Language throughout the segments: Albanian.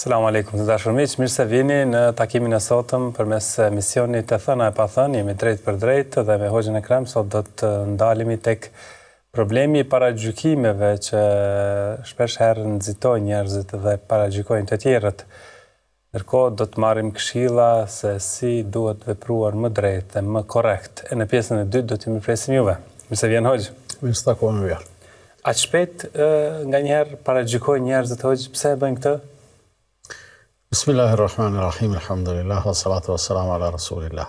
Selamu alaikum të dashur miq, mirë se vini në takimin e sotëm përmes misionit të thëna e pa thënë, jemi drejt për drejt dhe me Hoxhën Ekrem sot do të ndalemi tek problemi i paragjykimeve që shpesh herë nxitojnë njerëzit dhe paragjykojnë të tjerët. Ndërkohë do të marrim këshilla se si duhet vepruar më drejt dhe më korrekt. E në pjesën e dytë do t'ju mirëpresim juve. Mirë se vjen Hoxh. Mirë se takojmë vjerë. Aq shpejt nganjëherë paragjykojnë njerëzit Hoxh, pse e bëjnë këtë? Bismillahirrahmanirrahim, alhamdulillah, wa salatu wa salamu ala rasulillah.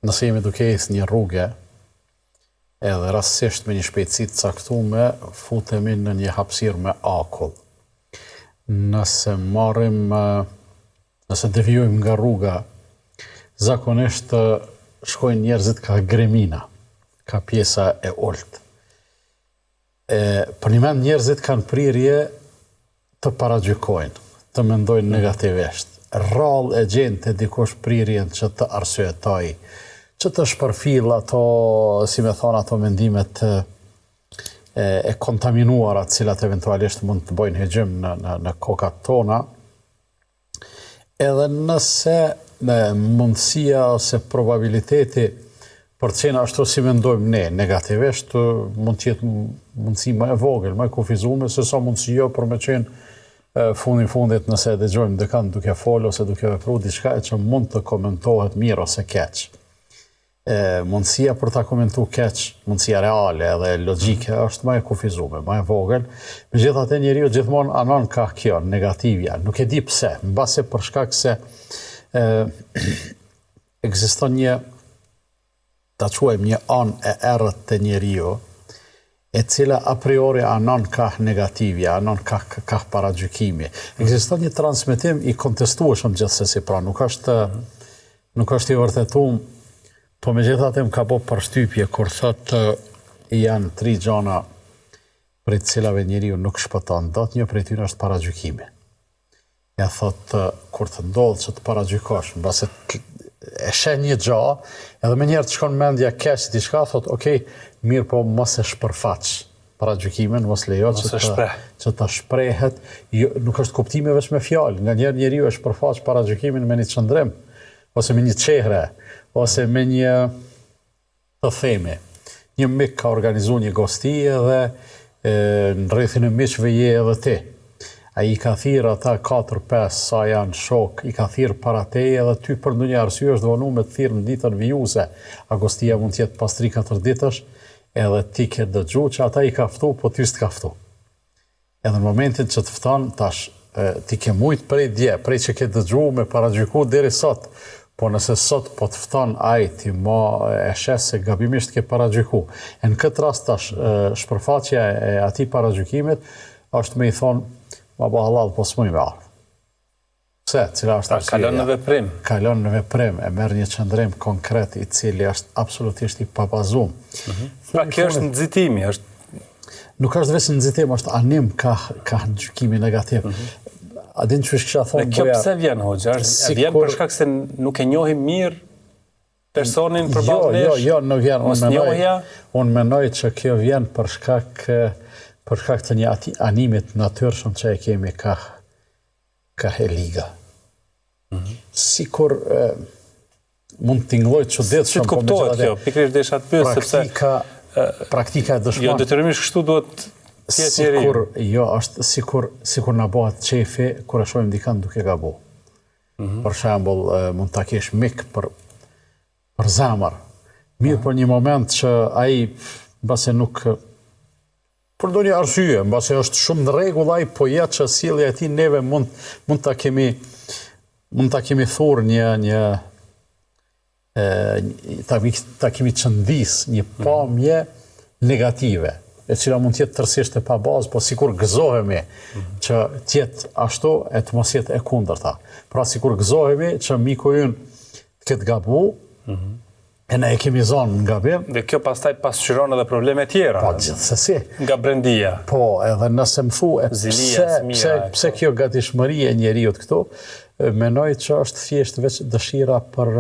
Nëse jemi duke ecë një rrugë, edhe rastësisht me një shpejtësi të caktuar, futemi në një hapësirë me akull. Nëse devijojmë nga rruga, zakonisht shkojnë njerëzit ka gremina, ka pjesa e ulët. Për një mend njerëzit kanë prirje të paragjykojnë, të mendojnë negativisht. Rrallë e gjenë të dikush prirjen që të arsyetoj, që të shpërfill ato, si me thonë, ato mendimet e kontaminuara, cilat eventualisht mund të bojnë hegjim në kokat tona, edhe nëse mundësia ose probabiliteti për të qenë ashtu si mendojmë ne, negativisht, mund të jetë mundësi më e vogël, më e kufizuar, se sa mundësi jo për me qenë fundit nëse dëgjojmë dikant duke folë ose duke vepruar diçka që mund të komentohet mirë ose keq. Mundësia për ta komentuar keq, mundësia reale dhe logjike është më e kufizuar, më e vogël. Megjithatë njeriu gjithmonë anon ka kjo negativja. Nuk e di pse, mbase për shkak se ekziston një, ta quajmë një anë e errët të njeriu, e cila a priori anon ka negativja, anon ka paragjykimi. Ekziston një transmetim i kontestueshëm gjithsesi, pra nuk është i vërtetuar, po megjithatë më ka bërë përshtypje kur thotë janë 3 gjëra për të cilave njeriu nuk shpëton dot, një prej tyre është paragjykimi. Ja thotë kur të ndodh që të paragjykosh, mbase e sheh një gjë, edhe më njëherë të shkon mendja keq diçka, thotë, "Ok, mirë, po mos e shpërfaq paragjykimin, mos lejo që ta shprehet." Nuk është kuptimi vetëm me fjalë. Nganjëherë njeriu e shpërfaq paragjykimin me një çndrim, ose me një çehre, ose me një të themi. Një mik ka organizuar një gosti dhe në rrethin e miqve je edhe ti. Ai ka thirrë ata 4-5 sa janë shok, i ka thirrë para teje edhe ty për ndonjë arsye është vonuar me të thirrë në ditën vijuse. Agostia mund të jetë pas 3-4 ditësh, edhe ti ke dëgjuar që ata i ka ftu, po ty s'ka ftu. Edhe në momentin që të fton, tash ti ke mujt prej që ke dëgjuar me paragjyku deri sot. Po nëse sot po të fton ai ti e shes se gabimisht ke paragjyku. E në këtë rast tash shpërfaqja e atij paragjykimit është me i thonë ma bo halal, po s'muj me ardhë. Pse? Cila është arsyeja? Kalon në veprim. Kalon në veprim, e merr një qëndrim konkret i cili është absolutisht i pabazuar. Pra kjo është nxitimi, është nuk është vetëm nxitim, është anim ka gjykimi negativ. A din çu kisha thonë kjo pse vjen Hoxha? Vjen për shkak se nuk e njohim mirë personin përballë nesh? Jo, nuk vjen. Unë mendoj që kjo vjen për shkak të një animit natyrshëm që e kemi ka heliga. Sikur mund të tingëlloj çuditshëm. Si të kuptohet kjo? Pikërisht desha të pyes sepse praktika e dëshmon. Jo, detyrimisht kështu duhet të jetë njeriu. Jo, është sikur na bëhet çefi kur e shohim dikant duke gabu. Për shembull, mund ta kesh mik për zemër. Mirë për një moment që ai mbase nuk për ndonjë arsye, mbase është shumë në rregull ai, po ja që sjellja e tij neve mund ta kemi thurë ta kemi çndis një pamje negative, e cila mund të jetë tërësisht e pa bazë, po sikur gëzohemi që të jetë ashtu e të mos jetë e kundërta. Pra sikur gëzohemi që miku ynë të ketë gabu, e ne e kemi zonë nga gabim. Dhe kjo pastaj pasqyron edhe probleme tjera. Po, gjithsesi. Nga brendia. Po, edhe nëse më thue, pse kjo gatishmëri e njeriut këtu, menoj që është thjesht veç dëshira për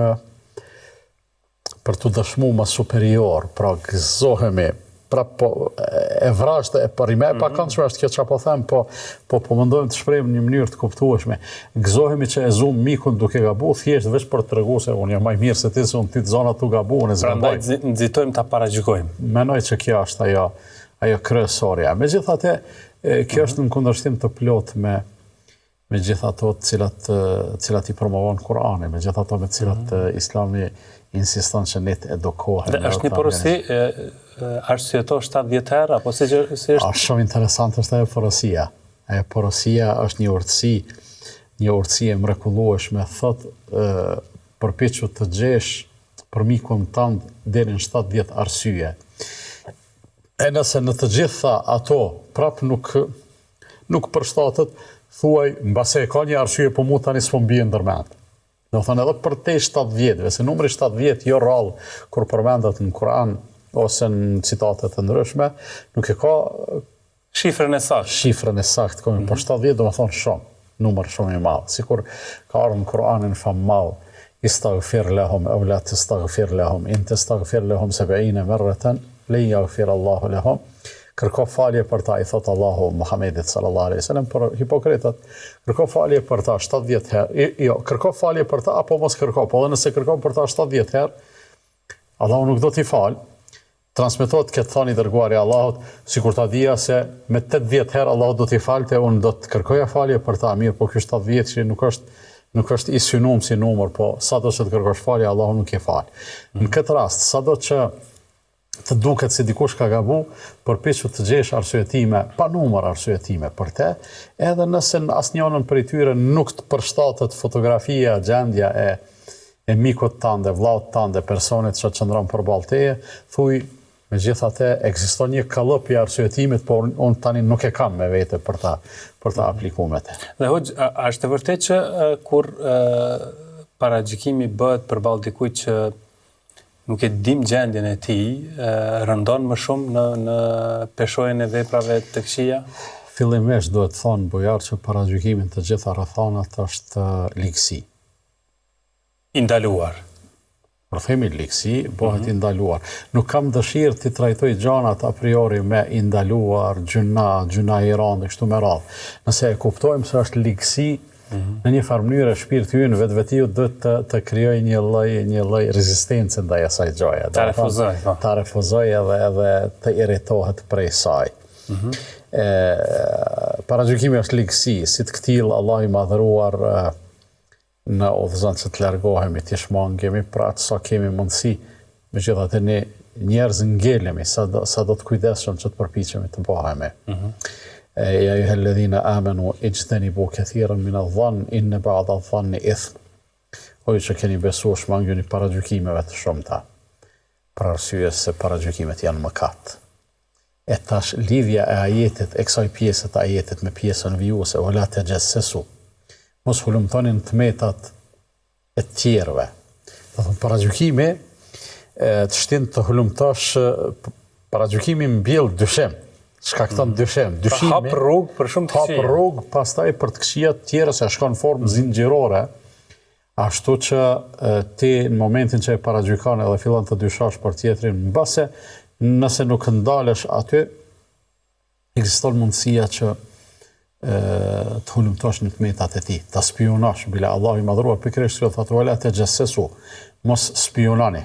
të dëshmu më superior, pra gëzohemi e vrashtë, e përime, pa kanë që është kjo që po them, po mendojmë të shprejmë një mënyrë të kuptueshme. Gëzohemi që e zumë mikun duke gabu, thjesht veç për të regu se unë jam maj mirë se ti se unë ti të zona tu gabu, unë e zgaboj. Prandaj nxitojmë ta paragjykojmë. Menoj që kjo është ajo kryesorja. Megjithatë, kjo është në kundërshtim të plot me gjithë ato cilat i promovon Kur'ani, me gjithë ato me cilat Islami insiston që ne të edukohen. Dhe është një porosi arsyeto 70 herë apo si është? Është shumë interesant është ajo porosia. Ajo porosia është një urtësi e mrekullueshme, thotë përpiqu të gjesh për mikun tënd deri në 70 arsye. E nëse në të gjitha ato prap nuk përshtatet, thuaj, mbase ka një arsye, po mu tani s'po mbije ndërmend. Do thënë edhe për te 70, se numri 70 jo rrallë kur përmendet në Kur'an ose në citatet të ndryshme, nuk e ka shifrën e saktë. Shifrën e saktë, por 70 do më thonë shumë, numër shumë i madh. Sikur ka ardhur në Kur'anin famal, istaghfir lahum aw la tastaghfir lahum in tastaghfir lahum 70 marratan la yaghfir Allahu lahum. Kërko falje për ta, i thotë Allahu Muhammedit sallallahu alaihi wasallam, për hipokritët, kërko falje për ta 70 herë, jo, kërko falje për ta, apo mos kërko, po dhe nëse kërko për ta 70 herë, Allahu nuk do t'i falë, transmetohet këtë thani dërguari Allahut, sikur ta dija se me 80 herë Allahu do t'i falte, unë do të kërkoja falje për ta, mirë, po kjo 70 që nuk është i synum si numër, po sado që të kërkosh falje, Allahu nuk i falë. Në këtë rast, sado që të duket se dikush ka gabu, përpiqu të gjesh arsyetime, pa numër arsyetime për te, edhe nëse në asnjënën prej tyre nuk të përshtatet fotografia, gjendja e mikut tande, vllaut tande, personit që qëndron përballë teje, thuj, megjithatë ekziston një kallëp i arsyetimit, por unë tani nuk e kam me vete për ta aplikuar me te. Dhe hoxh, është e vërtetë që kur paragjykimi bëhet përballë dikujt që nuk e dim gjendjen e tij, rëndon më shumë në peshojën e veprave të këqija? Fillimisht duhet thonë bujar që paragjykimin të gjitha rrethanat është ligësi. I ndaluar. Por themi ligësi, bëhet i ndaluar. Nuk kam dëshirë të trajtoj gjanat a priori me i ndaluar, gjuna i randë, kështu me radhë. Nëse e kuptojmë se është ligësi, në një farë mënyrë shpirti ynë vetveti duhet të krijojë një lloj rezistencë ndaj asaj gjaje. Ta refuzoj edhe të irritohet prej saj. Paragjykimi është ligësi, si të këtill Allah i madhëruar në udhëzon që të largohemi, të shmangemi, pra atë sa kemi mundësi, megjithatë ne njerëz ngelemi, sa do të kujdesshëm që të përpiqemi të bëhemi. يا أيها الذين آمنوا اجتنبوا كثيرا من الظن إن بعض الظن إثم. Oj që keni besuar shmangjuni paragjykimeve të shumta, për arsye se paragjykimet janë mëkat. E tash lidhja e ajetit, e kësaj pjesë të ajetit me pjesën vijuese, wala tajassasu. Mos hulumtoni në tmetat e tjerëve. Do të thonë paragjykimi të shtin të hulumtosh, paragjykimi mbjell dyshim. Shkakton dyshim. Dyshimi hap rrugë për shumë të këqija. Hap rrugë pastaj për të këqija të tjera se shkon në formë zinxhirore, ashtu që ti në momentin që e paragjykon edhe fillon të dyshosh për tjetrin, mbase nëse nuk ndalesh aty, ekziston mundësia që të hulumtosh në tmetat e tij, ta spionosh, bile Allahu i madhruar pikërisht që thotë wala tajassasu, mos spiononi.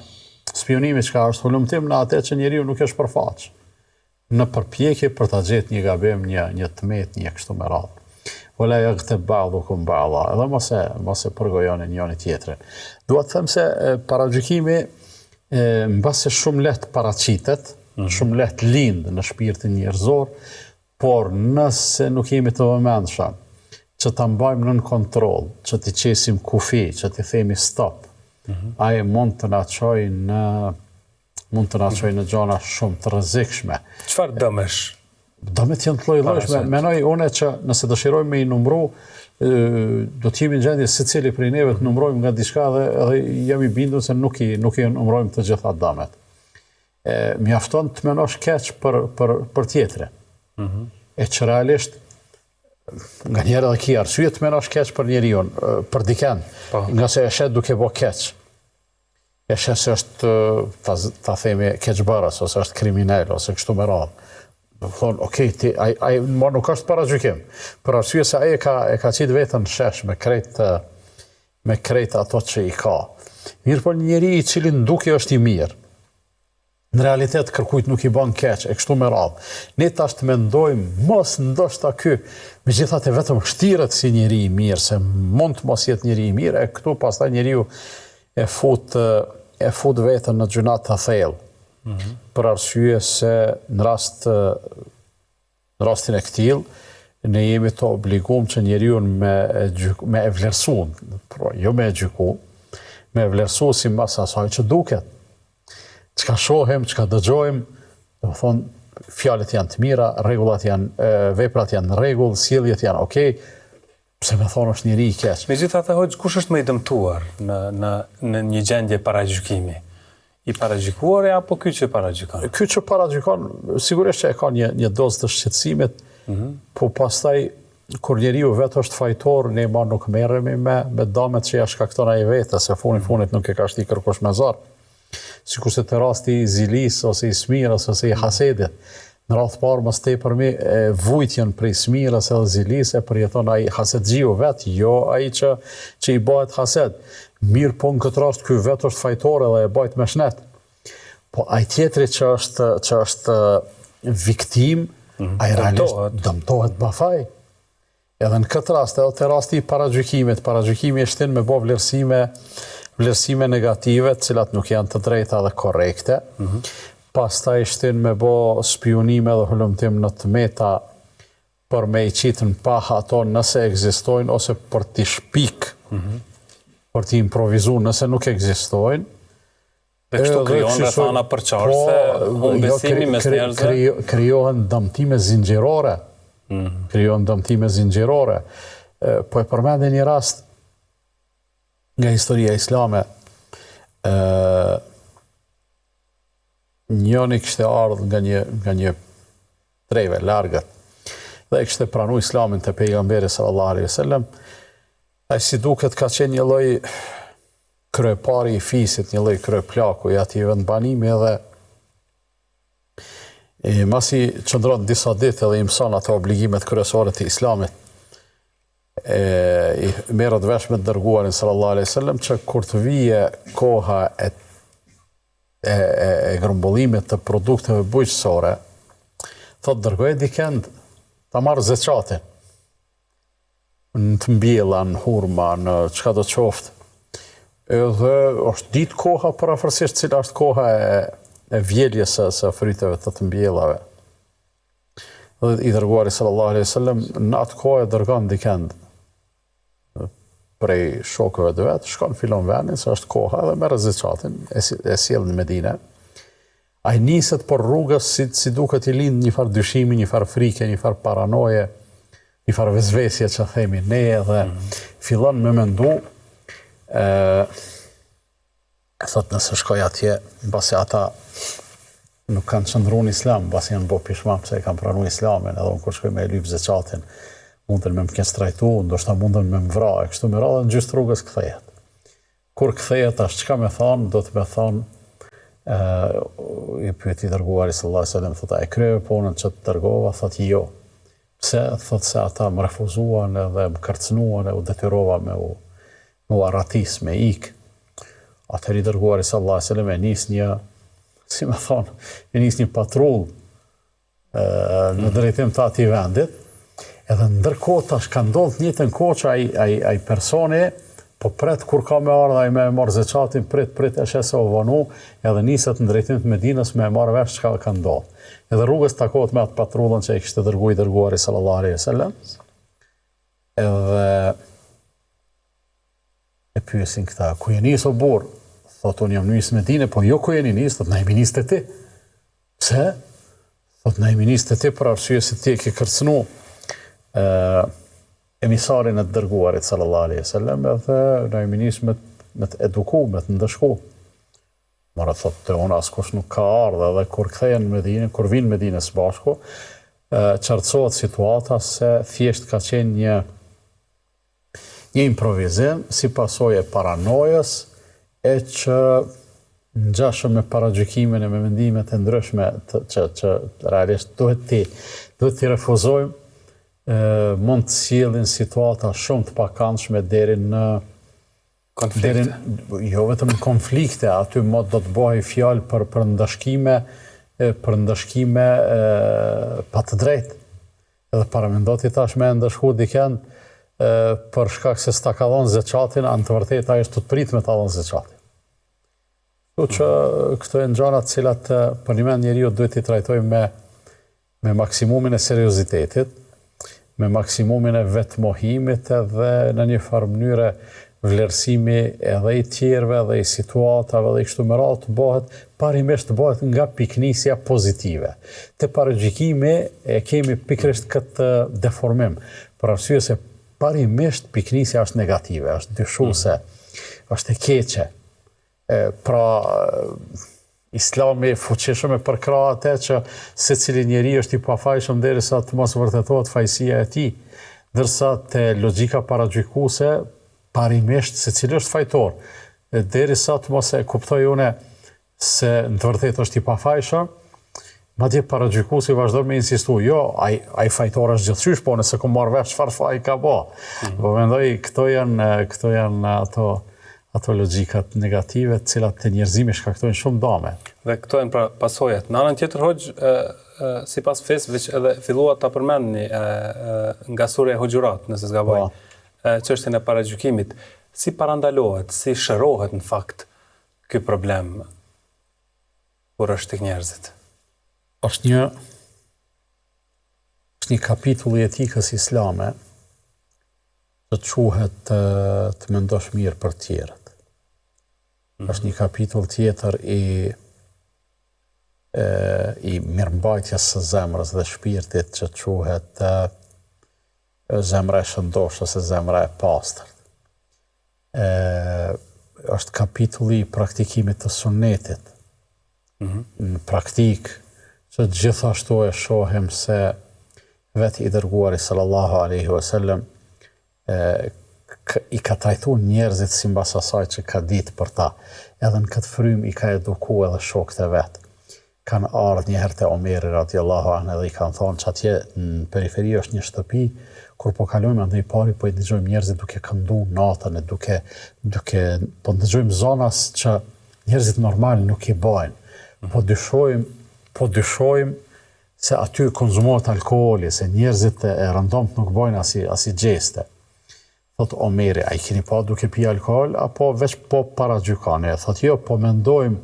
Spionimi çka është hulumtim në atë që njeriu nuk është përfaq. Në përpjekje për ta gjetë një gabim, një tmet, një kështu me radhë. Wala yaghtab ba'dukum ba'dha, edhe mos e përgojoni njëri tjetrin. Dua të them se paragjykimi mbase shumë lehtë paraqitet, shumë lehtë lind në shpirtin njerëzor, por nëse nuk jemi të vëmendshëm që ta mbajmë nën kontroll, që t'i qesim kufi, që t'i themi stop, ai mund të na çojë në gjëra shumë të rrezikshme. Çfarë dëmesh? Dëmet janë të lloj-llojshme. Menoj unë që nëse dëshirojmë me i numëru, do të jemi në gjendje secili prej neve të numërojmë nga diçka dhe jam i bindur se nuk i numërojmë të gjitha dëmet. Mjafton të menosh keq për tjetrin. E që realisht nga njerë edhe ki arsye të menosh keq për njeriun, për diken, nga se e shet duke bo keq. e shes se është, ta themi, keqbërës, ose është kriminal, ose kështu me radhë. Thonë, okej, ai nuk është paragjykim. Për arsye se ai e ka qitë vetën shesh me krejt ato që i ka. Mirë po një njeri i cili nduke është i mirë, në realitet kërkujt nuk i bën keq, e kështu me radhë. Ne tash të mendojmë, mos ndoshta ky, megjithatë vetëm shtiret si njeri i mirë, se mund të mos jetë njeri i mirë, e këtu pastaj njeriu e fut vetën në gjunat të thellë. Për arsye se në rastin e këtill, ne jemi të obliguar që njeriu me e vlerësu, jo me e gjyku, me e vlerësu si mbas asaj që duket. Çka shohim, çka dëgjojmë, do të thonë, fjalët janë të mira, veprat janë në rregull, sjelljet janë okay, pse më thonë është njeri i keq. Megjithatë, hoxh, kush është më i dëmtuar në një gjendje paragjykimi? I paragjykuar apo ky që paragjykon? Ky që paragjykon, sigurisht që e ka një dozë të shqetësimit, po pastaj kur njeriu vetë është fajtor, ne nuk merremi me damet që ja shkakton ai vetë, se funit nuk e ka shti kërkosh me zor. Sikurse të rasti i zilis, ose i smirës, ose i hasedit. Në radhë parë, mos tepërmi vujtjen prej smirës edhe zilis, e përjeton ai hasedgjiu vetë, jo ai që i bëhet hased. Mirë po në këtë rast, ky vetë është fajtor edhe e bëhet me shnet. Po ai tjetri që është viktim, ai realisht dëmtohet bafaj. Edhe në këtë rast, edhe të rasti i paragjykimi e shtin me bo vlerësime negative, cilat nuk janë të drejta dhe korrekte. Pastaj shtin me bo spionime dhe hulumtim në të meta për me i qitë në paha ato nëse ekzistojnë, ose për t'i shpik, për t'i improvizu nëse nuk ekzistojnë. Dhe kështu kryohen rrethana përqarse, humbesimi mes njerëzve? Kryohen dëmtime zinxhirore. Po e përmende një rast nga historia islame, njëri kishte ardhur nga një treve largët dhe kishte pranu islamin te pejgamberi sallallahu alaihi wasallam. Ai si duket ka qenë një lloj kryepari i fisit, një lloj kryeplaku i atij vendbanimi, edhe masi qëndron disa ditë edhe i mëson ato obligimet kryesore të islamit, i merret vesh me dërguarin sallallahu alaihi wasallam që kur të vije koha e grumbullimit të produkteve bujqësore, thot dërgoje dikend ta marrë zeqatin në të mbjella, në hurma, në çka do të qoftë. Edhe është ditë koha parafërsisht cila është koha e vjeljes së fryteve të mbjellave. Dhe i dërguari sallallahu alaihi wasallam në atë kohë dërgon dikend prej shokëve të vetë, shkon filon vendin, se është koha, dhe merr zeqatin, e sjell në Medinë. Ai niset për rrugës si duket i lind një farë dyshimi, një farë frike, një farë paranoje, një farë vezvesje që themi ne, dhe fillon me mendu, thot nëse shkoj atje, mbasi ata nuk kanë qëndruar në islam, mbasi janë bo pishmam pse e kanë pranuar islamin, edhe unë kur shkoj me lyp zeqatin, mundën me më kënë strajtu, ndoshta mundën me më vra, e kështu me radhë në gjysë rrugës kthehet. Kur kthehet, ashtë çka me thonë, do të me thonë, i pyeti dërguari sallallahu alaihi wasallam, thotë, e kryeve punën që të dërgova, thotë jo. Pse? Thotë se ata më refuzuan edhe më kërcnuan e u detyrova me u arratis, me ik. Atëherë i dërguari sallallahu alaihi wasallam e nis një, si me thonë, e nis një patrull në drejtim të atij vendit. Edhe ndërkohë tash ka ndodhur në njëjtën kohë që ai personi po pret kur ka me ardhur ai me marr zeqatin, prit e shese u vonu, edhe niset në drejtim të Medinës me marr vesh çka ka ndodhur. Edhe rrugës takohet me atë patrullën që i kishte dërguar i dërguari sallallahu alaihi wasallam. Edhe e pyesin këta, ku jeni o burr? Thotë unë jam nis në Medinë, po jo ku jeni nis, thotë na jemi nis te ti. Pse? Thotë na jemi nis te ti për arsye se ti e ke kërcënu emisarin e të dërguarit sallallahu alaihi wasallam, edhe na jemi nis me të eduku, me të ndëshku. Mara thotë të unë askush nuk ka ardhur, edhe kur kthehen në Medinë, kur vinë në Medinë së bashku, qartësohet situata se thjesht ka qenë një improvizim si pasojë e paranojës, e që ngjashëm me paragjykimin e me mendimet e ndryshme që realisht duhet t'i refuzojmë, mund të sjellin situata shumë të pakëndshme deri në konflikte. Jo vetëm në konflikte, aty mod do të bëhej fjalë për ndëshkime pa të drejtë. Edhe paramendo ti tash me ndëshku diken për shkak se s'ta ka dhënë zeqatin, anë të vërtetë ai është të prit me ta dhënë zeqatin. Kështu që këto janë gjëra të cilat për një mend njeriu duhet t'i trajtojmë me maksimumin e seriozitetit, me maksimumin e vetmohimit edhe në një farë mënyre vlerësimi edhe i tjerëve, edhe i situatave, edhe i kështu me radhë të bëhet, parimisht të bëhet nga piknisja pozitive. Te paragjykimi e kemi pikërisht këtë deformim, për arsye se parimisht piknisja është negative, është dyshuese, është e keqe. Pra, Islami fuqishëm e përkrah atë që secili njeri është i pafajshëm derisa të mos vërtetohet fajësia e tij, ndërsa te logjika paragjykuese parimisht secili është fajtor, derisa të mos e kuptoj une se në të vërtetë është i pafajshëm, madje paragjykuesi vazhdon me insistu, jo, ai fajtor është gjithçysh, po nëse ku marr vesh çfarë faj ka bë. Po mendoj këto janë ato logjikat negative të cilat te njerëzimi shkaktojnë shumë dame. Dhe këto janë pra pasojat. Në anën tjetër hoxh, sipas fesë veç edhe filluat ta përmendni nga surja Huxhurat, nëse s'gaboj. Çështjen e paragjykimit, si parandalohet, si shërohet në fakt ky problem kur është tek njerëzit? Është një kapitull i etikës islame që quhet të mendosh mirë për tjerët. Është një kapitull tjetër i mirëmbajtjes së zemrës dhe shpirtit që quhet zemra e shëndosh ose zemra e pastërt. Është kapitulli i praktikimit të sunetit. Në praktik, që gjithashtu e shohim se vetë i dërguari sallallahu alaihi wasallam i ka trajtuar njerëzit sipas asaj që ka ditë për ta. Edhe në këtë frym i ka edukuar edhe shokët e vet. Kanë ardhur një herë te Omeri radhiyallahu anhu dhe i kanë thonë që atje në periferi është një shtëpi, kur po kalojmë andaj pari, po i dëgjojmë njerëzit duke këndu natën, po dëgjojmë zonas që njerëzit normal nuk i bajnë. Po dyshojmë se aty konzumohet alkooli, se njerëzit e rëndomt nuk bajnë asi gjeste. Thot Omeri, a i keni pa duke pi alkool, apo veç po paragjykani? Thot jo, po mendojmë,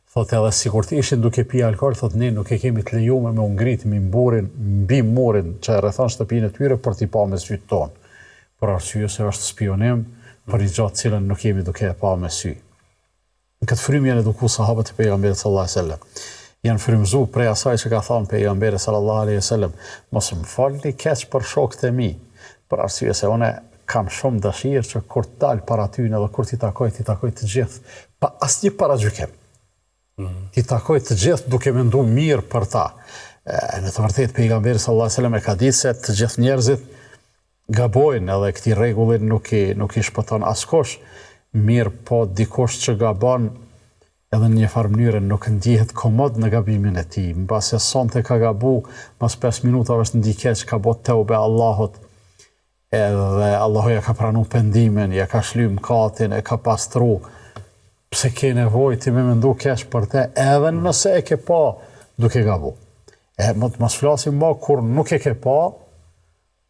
thot edhe sikur të ishin duke pi alkool, thot ne nuk e kemi të lejuar me u ngrit mbi murin që e rrethon shtëpinë e tyre për t'i pa me syt ton. Për arsye se është spionim për një gjatë cilën nuk jemi duke e pa me sy. Në këtë frymë janë edukuar sahabët e pejgamberit sallallahu alaihi wasallam. Janë frymzuar prej asaj që ka thënë pejgamberi sallallahu alaihi wasallam, mos më falni keq për shokët e mi, për arsye se unë kam shumë dëshirë që kur të dal para tyne dhe kur t'i takoj të gjithë, pa asnjë paragjykim. T'i takoj të gjithë duke mendu mirë për ta. Në të vërtetë pejgamberi sallallahu alaihi wasallam e ka ditë se të gjithë njerëzit gabojnë edhe këtij rregullin nuk i shpëton askush, mirë po dikush që gabon edhe në një farë mënyrë nuk ndihet komod në gabimin e tij. Mbasi sonte ka gabu, pas 5 minutave është ndikeq ka bë teube Allahut. Edhe Allahu ja ka pranu pendimin, ja ka shly mëkatin, e ka pastru. Pse ke nevojë ti me mendu keq për te, edhe nëse e ke pa duke gabu. Mos flasim më kur nuk e ke pa,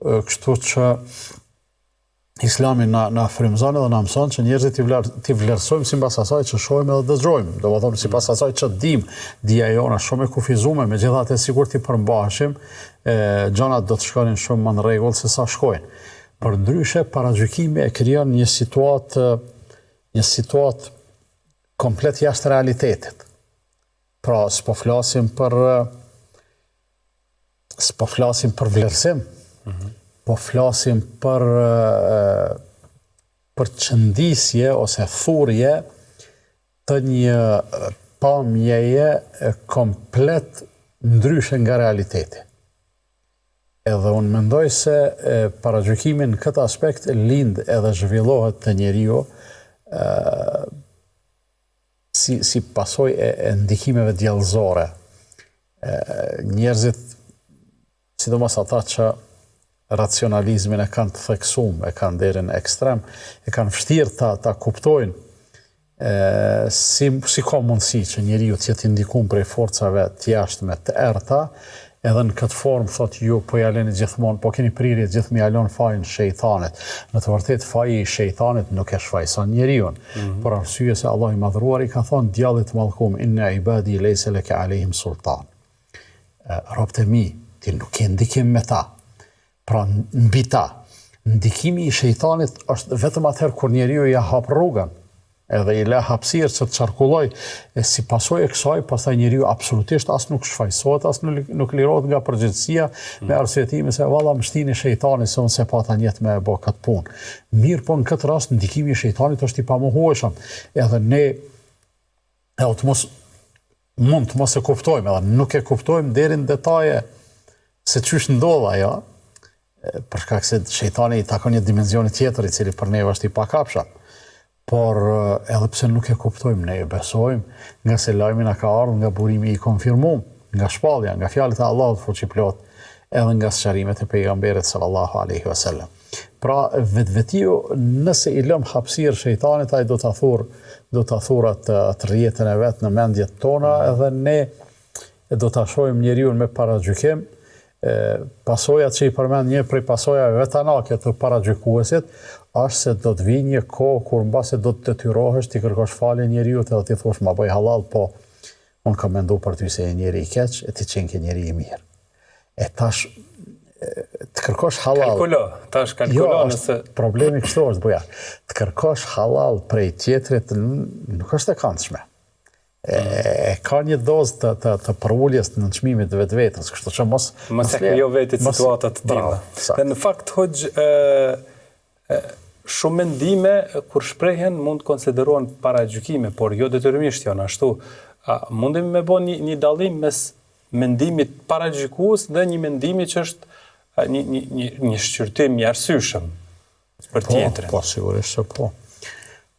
kështu që Islami na frymëzon edhe na mëson që njerëzit t'i vlerësojmë sipas asaj që shohim edhe dëgjojmë. Domethënë sipas asaj që dim, dija jona shumë e kufizuar, megjithatë sigurt i përmbaheshim, gjanat do të shkonin shumë më në rregull se sa shkojnë. Përndryshe, paragjykimi e krijon një situatë komplet jashtë realitetit. Pra, s'po flasim për vlerësim, po flasim për qëndisje ose thurje të një pamjeje komplet ndryshe nga realiteti. Edhe unë mendoj se paragjykimin në këtë aspekt lind edhe zhvillohet të njeriu si pasoj e ndikimeve djallëzore. Njerëzit, sidomos ata që racionalizmin e kanë të theksum, e kanë deri në ekstrem, e kanë vështirë ta kuptojnë si ka mundësi që njeriu të jetë ndikuar prej forcave të jashtme të errta, edhe në këtë formë thot ju po ja leni gjithmonë, po keni prirje gjithmonë ja lën fajin shejtanit. Në të vërtetë faji i shejtanit nuk e shfaqson njeriu, por arsye se Allah i madhruar i ka thonë djallit të mallkuar inna ibadi laysa laka alehim sultan. Robët e mi, ti nuk ke ndikim me ta. Pra mbi ta, ndikimi i shejtanit është vetëm atëherë kur njeriu ja hap rrugën, edhe i le hapësirë që të qarkulloj, si pasojë e kësaj, pastaj njeriu absolutisht as nuk shfaqsohet, as nuk lirohet nga përgjegjësia me arsyetimin se valla më shtini shejtani se unë se pata njetë me bë këtë punë. Mirë, po në këtë rast ndikimi i shejtanit është i pamohueshëm. Edhe ne mund të mos e kuptojmë, edhe nuk e kuptojmë deri në detaje se çysh ndodh ajo, për shkak se shejtani i takon një dimensioni tjetër i cili për ne është i pakapshëm. Por edhe pse nuk e kuptojmë, ne e besojmë, nga se lajmi na ka ardhur nga burimi i konfirmuar, nga shpallja, nga fjalët e Allahut fuqiplot, edhe nga sqarimet e pejgamberit sallallahu alaihi wasallam. Pra vetvetiu nëse i lëm hapësirë shejtanit, ai do ta thurrë atë rrjetën e vet në mendjet tona, edhe ne do ta shohim njeriu me paragjykim. Pasojat që i përmend një prej pasojave vetanake të paragjykuesit është se do të vijë një kohë kur mbase do të detyrohesh ti kërkosh falje njeriu edhe ti thosh ma bëj halal, po unë kam menduar për ty se je njeri i keq, e ti qenë ke njeri i mirë. E tash të kërkosh halal. Kalkulo nëse problemi kështu është boja. Të kërkosh halal prej tjetrit nuk është e këndshme. E ka një dozë të përulljes të nënçmimit të vetvetes, kështu që mos e krijo vetit situata të tilla. Dhe në fakt Hoxh, shumë mendime kur shprehen mund të konsiderohen paragjykime, por jo detyrimisht janë ashtu. Mundemi me bën një dallim mes mendimit paragjykues dhe një mendimi që është një shqyrtim i arsyeshëm për tjetrin. Po, sigurisht se po.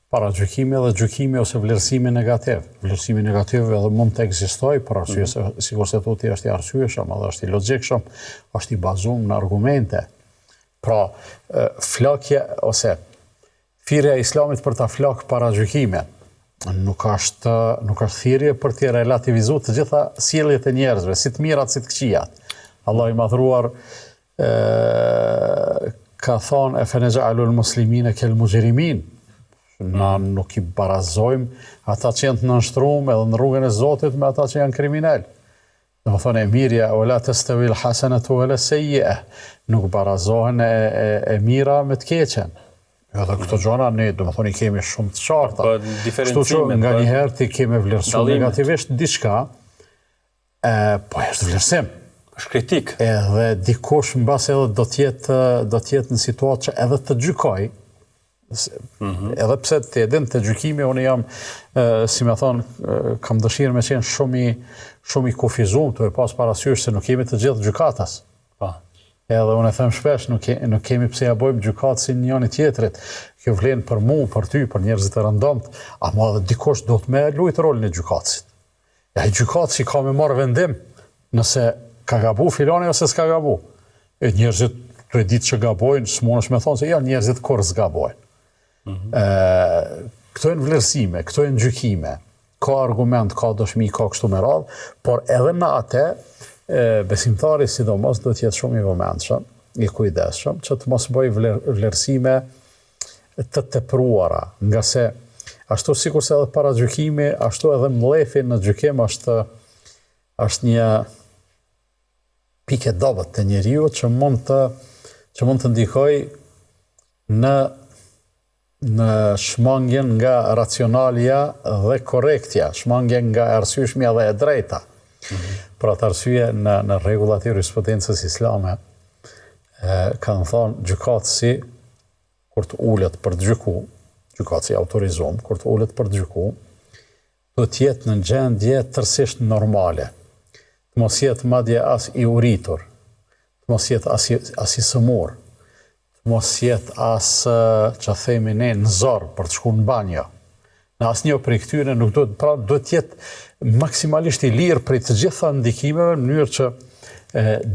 Paragjykimi dhe gjykimi ose vlerësimi negativ. Vlerësimi negativ edhe mund të ekzistojë, por arsye se sikur se thotë është i arsyeshëm, edhe është i logjikshëm, është i bazuar në argumente. Pra, flakje ose thirrja e Islamit për ta flak paragjykime nuk është thirrje për të relativizuar të gjitha sjelljet e njerëzve, si të mirat si të këqijat. Allah i madhruar ka thonë e feneja'alul muslimine kel mujrimin. Na nuk i barazojmë ata që janë të nënshtruar edhe në rrugën e Zotit me ata që janë kriminal. Do të thonë e mirja wala tastawil hasanatu wala sayyi'a, nuk barazohen e mira me të keqen. Edhe këto gjëra ne do të thonë i kemi shumë të qarta. Kështu që nganjëherë ti kemi vlerësuar negativisht diçka, po është vlerësim. Është kritik. Edhe dikush mbas edhe do të jetë në situatë që edhe të gjykoj. Edhe pse të edhin të gjykimi, unë jam, si me thonë, kam dëshirë me qenë shumë i kufizuar, të e pas parasysh se nuk kemi të gjithë gjykatas. Edhe unë e them shpesh, nuk kemi pse ja bojmë gjykatë si njëri tjetrit. Kjo vlen për mu, për ty, për njerëzit e rëndomt, ama edhe dikush do të me luajtë rolin e gjykatësit. Ja i gjykatësi ka me marrë vendim nëse ka gabu filani ose s'ka gabu. E njerëzit të e ditë që gabojnë, s'monesh me thonë se ja njerëzit kur s'gabojnë. Këto e në vlerësime, këto e në gjykime, ka argument, ka dëshmi, ka kështu me radhë, por edhe në atë, besimtari sidomos do të jetë shumë i vëmendshëm, i kujdesshëm, që të mos bëj vlerësime të tepruara, nga se ashtu sikur se edhe para gjykimi, ashtu edhe mlefi në gjykim është një pikë e dobët të njeriu që mund të ndikoj në shmangjen nga racionalja dhe korektja, shmangjen nga arsyeshmja dhe e drejta. Për atë arsye në rregullat e jurisprudencës islame kanë thonë gjykatësi kur të ulet për të gjyku, gjykatësi autorizuar kur të ulet për të gjyku, do të jetë në gjendje tërësisht normale. Të mos jetë madje as i uritur, të mos jetë as i sëmur, mos jetë as që themi ne në zorë për të shku në banjo, Në asnjë prej këtyre nuk duhet të jetë maksimalisht i lirë prej të gjitha ndikimeve në mënyrë që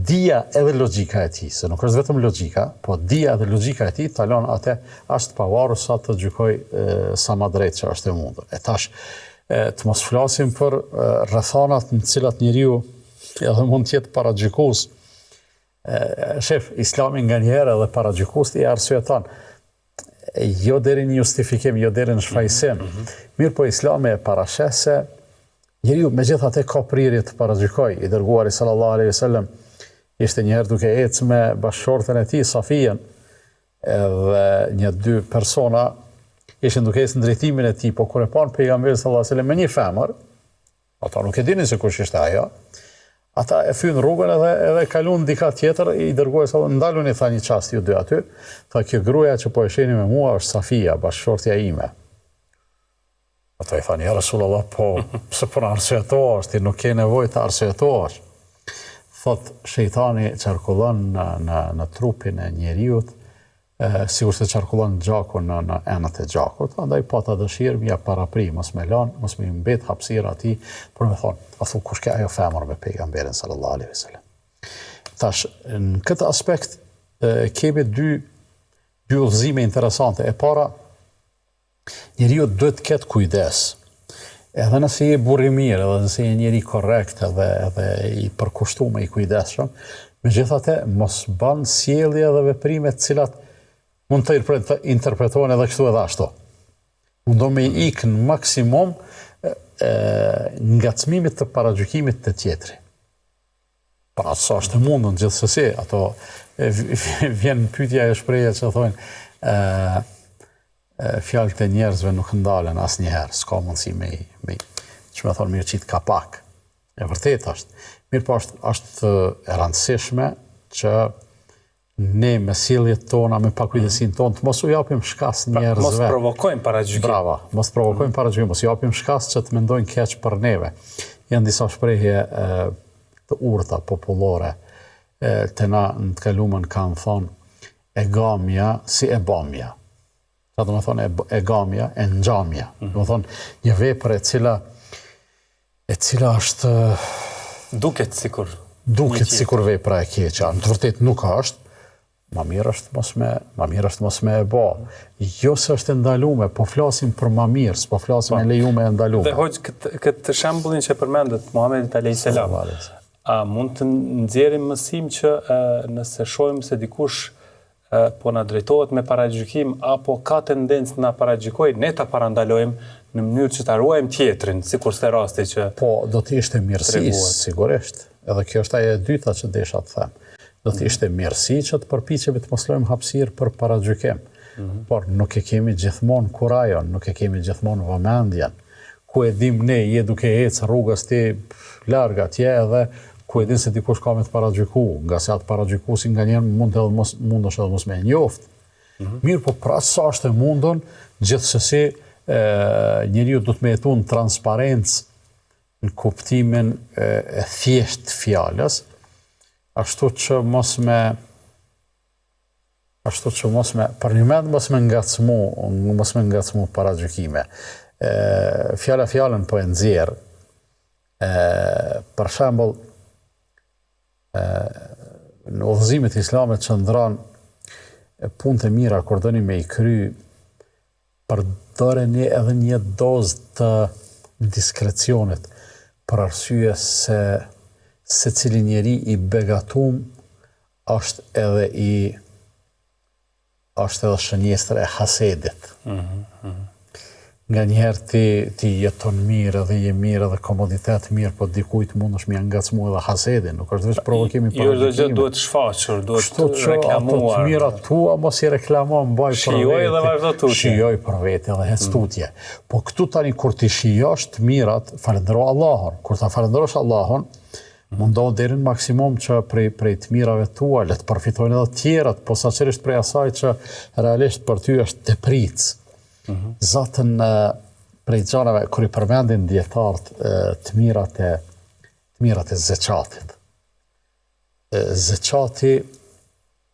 dija edhe logjika e tij, se nuk është vetëm logjika, po dija edhe logjika e tij ta lën atë as të pavarur sa të gjykoj sa më drejt që është e mundur. E tash të mos flasim për rrethanat në të cilat njeriu edhe mund të jetë paragjykues. Shef, Islami nganjëherë edhe paragjykues i arsyeton. Jo deri në justifikim, jo deri në shfaqsim. Mirë po Islami e parashes se njeriu megjithatë ka prirje të paragjykoj. I dërguari sallallahu alaihi wasallam ishte njëherë duke ecë me bashkëshorten e tij Safijen, edhe dy persona ishin duke ecë në drejtimin e tij, po kur e pan pejgamberin sallallahu alaihi wasallam me një femër, ata nuk e dinin se kush ishte ajo. Ata e fyn rrugën edhe kalun dika tjetër, I dërguari sallallahu ndaluni tha një çast ju dy aty, tha kjo gruaja që po e shihni me mua është Safia, bashkëshortja ime. Ata I thanë, ja Rasulullah, po pse po na arsyetohesh, ti nuk ke nevojë të arsyetohesh. Thot shejtani qarkullon në trupin e njeriu, sikur se qarkullon gjakun në enët e gjakut, andaj pata dëshirë mja parapri, mos me lan, mos me mbet hapësira ati, për me thonë, a thu kush ka ajo femër me pejgamberin sallallahu alaihi wasallam. Tash, në këtë aspekt, kemi dy udhëzime interesante. E para, njeriu duhet të ketë kujdes. Edhe nëse je burr I mirë, edhe nëse je njeri korrekt, edhe I përkushtuar, I kujdesshëm, megjithatë mos bën sjellje dhe veprime të cilat mund të interpretohen edhe kështu edhe ashtu. Mundo me I ikë në maksimum ngacmimit të paragjykimit të tjetri. Pra sa është e mundën gjithsesi, ato vjen pyetja e shprehje që thonë fjalët e njerëzve nuk ndalen asnjëherë, s'ka mundësi me që me thonë mirë qitë kapak. E vërtet është. Mirë po është e rëndësishme që ne me sjelljet tona, me pakujdesin tonë, të mos u japim shkas njerëzve. Mos provokojmë paragjykim. Brava, mos provokojmë paragjykim, mos u japim shkas që të mendojnë keq për neve. Janë disa shprehje të urta popullore, të na në të kaluamën kanë thonë e gamja si e bamja. Sa do të thonë e gamja, e nxamja. Do të thonë një vepër e cila është duket sikur vepra e keqe. Në të vërtetë nuk është. Ma mirë është mos me e bë. Jo se është e ndaluar, po flasim për ma mirë, s'po flasim e lejuar e ndaluar. Dhe hoq këtë shembullin që përmendet Muhamedit alayhis salam. A mund të nxjerrim mësim që nëse shohim se dikush po na drejtohet me paragjykim apo ka tendencë na paragjykojë, ne ta parandalojmë në mënyrë që ta ruajmë tjetrin, sikurse rasti që po do të ishte mirësi, sigurisht. Edhe kjo është ajo e dyta që desha të them. Do të ishte mirësi që të përpiqemi të mos lëmë hapësirë për paragjykim. Por nuk e kemi gjithmonë kurajon, nuk e kemi gjithmonë vëmendjen. Ku e dim ne, je duke ecë rrugës ti larg atje edhe ku e din se dikush ka me të paragjyku, nga se atë paragjykuesi nganjëherë mundesh edhe mos me njoft. Mirë, po pra sa është e mundun, gjithsesi njeriu duhet me jetu në transparencë në kuptimin e thjesht fjalës, ashtu që mos me për një mend mos me ngacmu paragjykime. Fjalën po e nxjerr. Për shembull, në udhëzimet islame qëndron punët e mira kur doni me I kry, përdoreni edhe një dozë të diskrecionit, për arsye se secili njeri I begatum është edhe shënjestër e hasedit. Nga njëherë ti jeton mirë edhe je mirë edhe komoditet mirë, po dikujt mundesh me ngacmu edhe hasedin, nuk është vetë provokimi për jo çdo gjë duhet shfaqur, duhet reklamuar. Ato të mirat tua mos I reklamo, mbaj për vete. Shijoj dhe vazhdo tutje. Shijoj për vete edhe hec tutje. Po këtu tani kur ti shijosh të mirat, falendero Allahun. Kur ta falenderosh Allahun, mundohu deri në maksimum që prej të mirave tua le të përfitojnë edhe tjerat, posaçërisht prej asaj që realisht për ty është tepric. Zatën prej gjanave, kur I përmendin dietarët të mirat e zeqatit. Zeqati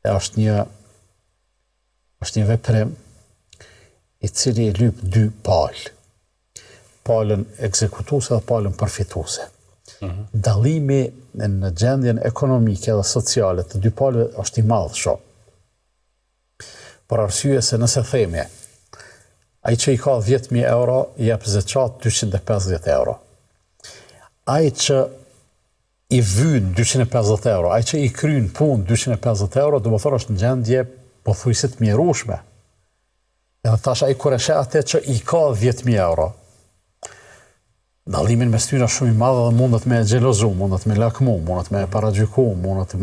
është një veprim I cili lyp dy palë. palën ekzekutuese dhe palën përfituese. Dallimi në gjendjen ekonomike dhe sociale të dy palëve është i madh shumë. Për arsye se nëse themi, ai që i ka 10.000 euro, jep zeqat 250 euro. Ai që i vyn 250 euro, ai që i kryen punë 250 euro, do më thonë është në gjendje pothuajse të mjerueshme. Edhe tash ai kur e sheh atë që i ka 10.000 euro, dallimin mes tyre shumë i madh dhe mundet me xhelozu, mundet me lakmu, mundet me paragjyku, mundet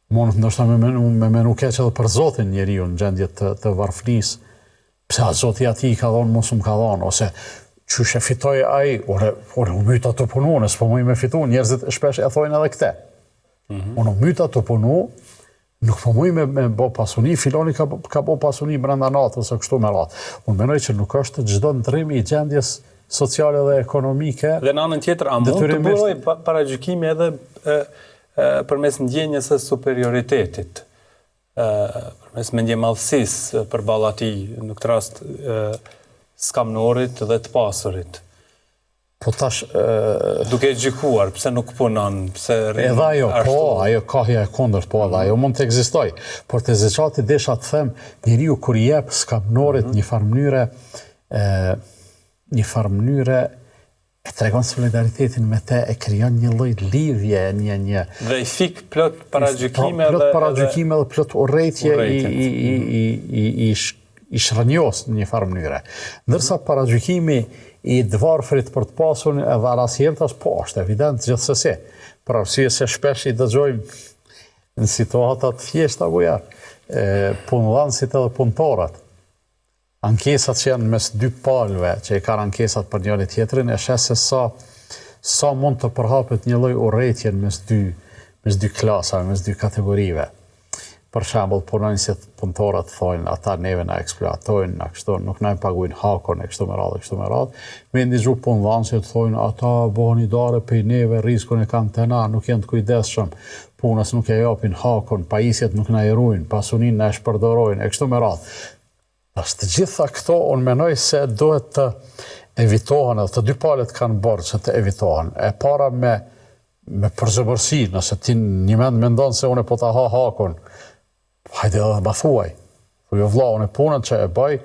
ndoshta me menu keq edhe për Zotin njeriu në gjendje të varfënisë. Pse Zoti ati i ka dhënë, mos më ka dhënë, ose çysh e fitoi ai, ore u myta të punu, nëse po më me fitu, njerëzit shpesh e thojnë edhe këtë. Unë u myta të punu, nuk po muj me bo pasuni, filoni ka bo pasuni brenda natës ose kështu me radhë. Unë menoj që nuk është çdo ndrim i gjendjes sociale dhe ekonomike. Dhe në anën tjetër, a mund të buroj paragjykimi edhe përmes ndjenjes së superioritetit, përmes mendje madhësisë përballë atij, në këtë rast skamnorit dhe të pasurit. Po tash duke gjykuar, pse nuk punon, pse rrin. Edhe ajo, po, ajo kahja e kundërt, po, edhe ajo mund të ekzistojë. Por te zeqati desha të them, njeriu kur i jep skamnorit një farë mënyre e tregon solidaritetin me te, e krijon një lloj lidhje, një dhe i fik plot paragjykime dhe plot urrëtie i shrënjos në një farë mënyre. Ndërsa paragjykimi i dvarfrit për të pasur edhe rasjevtas, po, është evident gjithsesi. Për arsye se shpesh i dëgjojmë në situata të thjeshta bujar, punëdhënësit edhe punëtorët. Ankesat që janë mes dy palëve, që i kanë ankesat për njëri tjetrin, e shes se sa mund të përhapet një lloj urrëtie mes dy klasave, mes dy kategorive. Për shembull, punonësit punëtorët thonë, ata neve na eksploatojnë, na kështu, nuk na paguajnë hakun e kështu me radhë. Me ndihju punëdhënësit thonë, ata bëhen idare pe neve, rrezikun e kanë te na, nuk janë të kujdesshëm, punës nuk e japin hakun, pajisjet nuk na i ruajnë, pasuninë na e shpërdorojnë e kështu me radhë. Të gjitha këto, unë menoj se duhet të evitohen, edhe të dy palët kanë borë që të evitohen. E para me përzëmërsi, nëse ti një mendon se unë po ta ha hakun, hajde edhe ma thuaj. Jo vlla, unë punën që e bëj,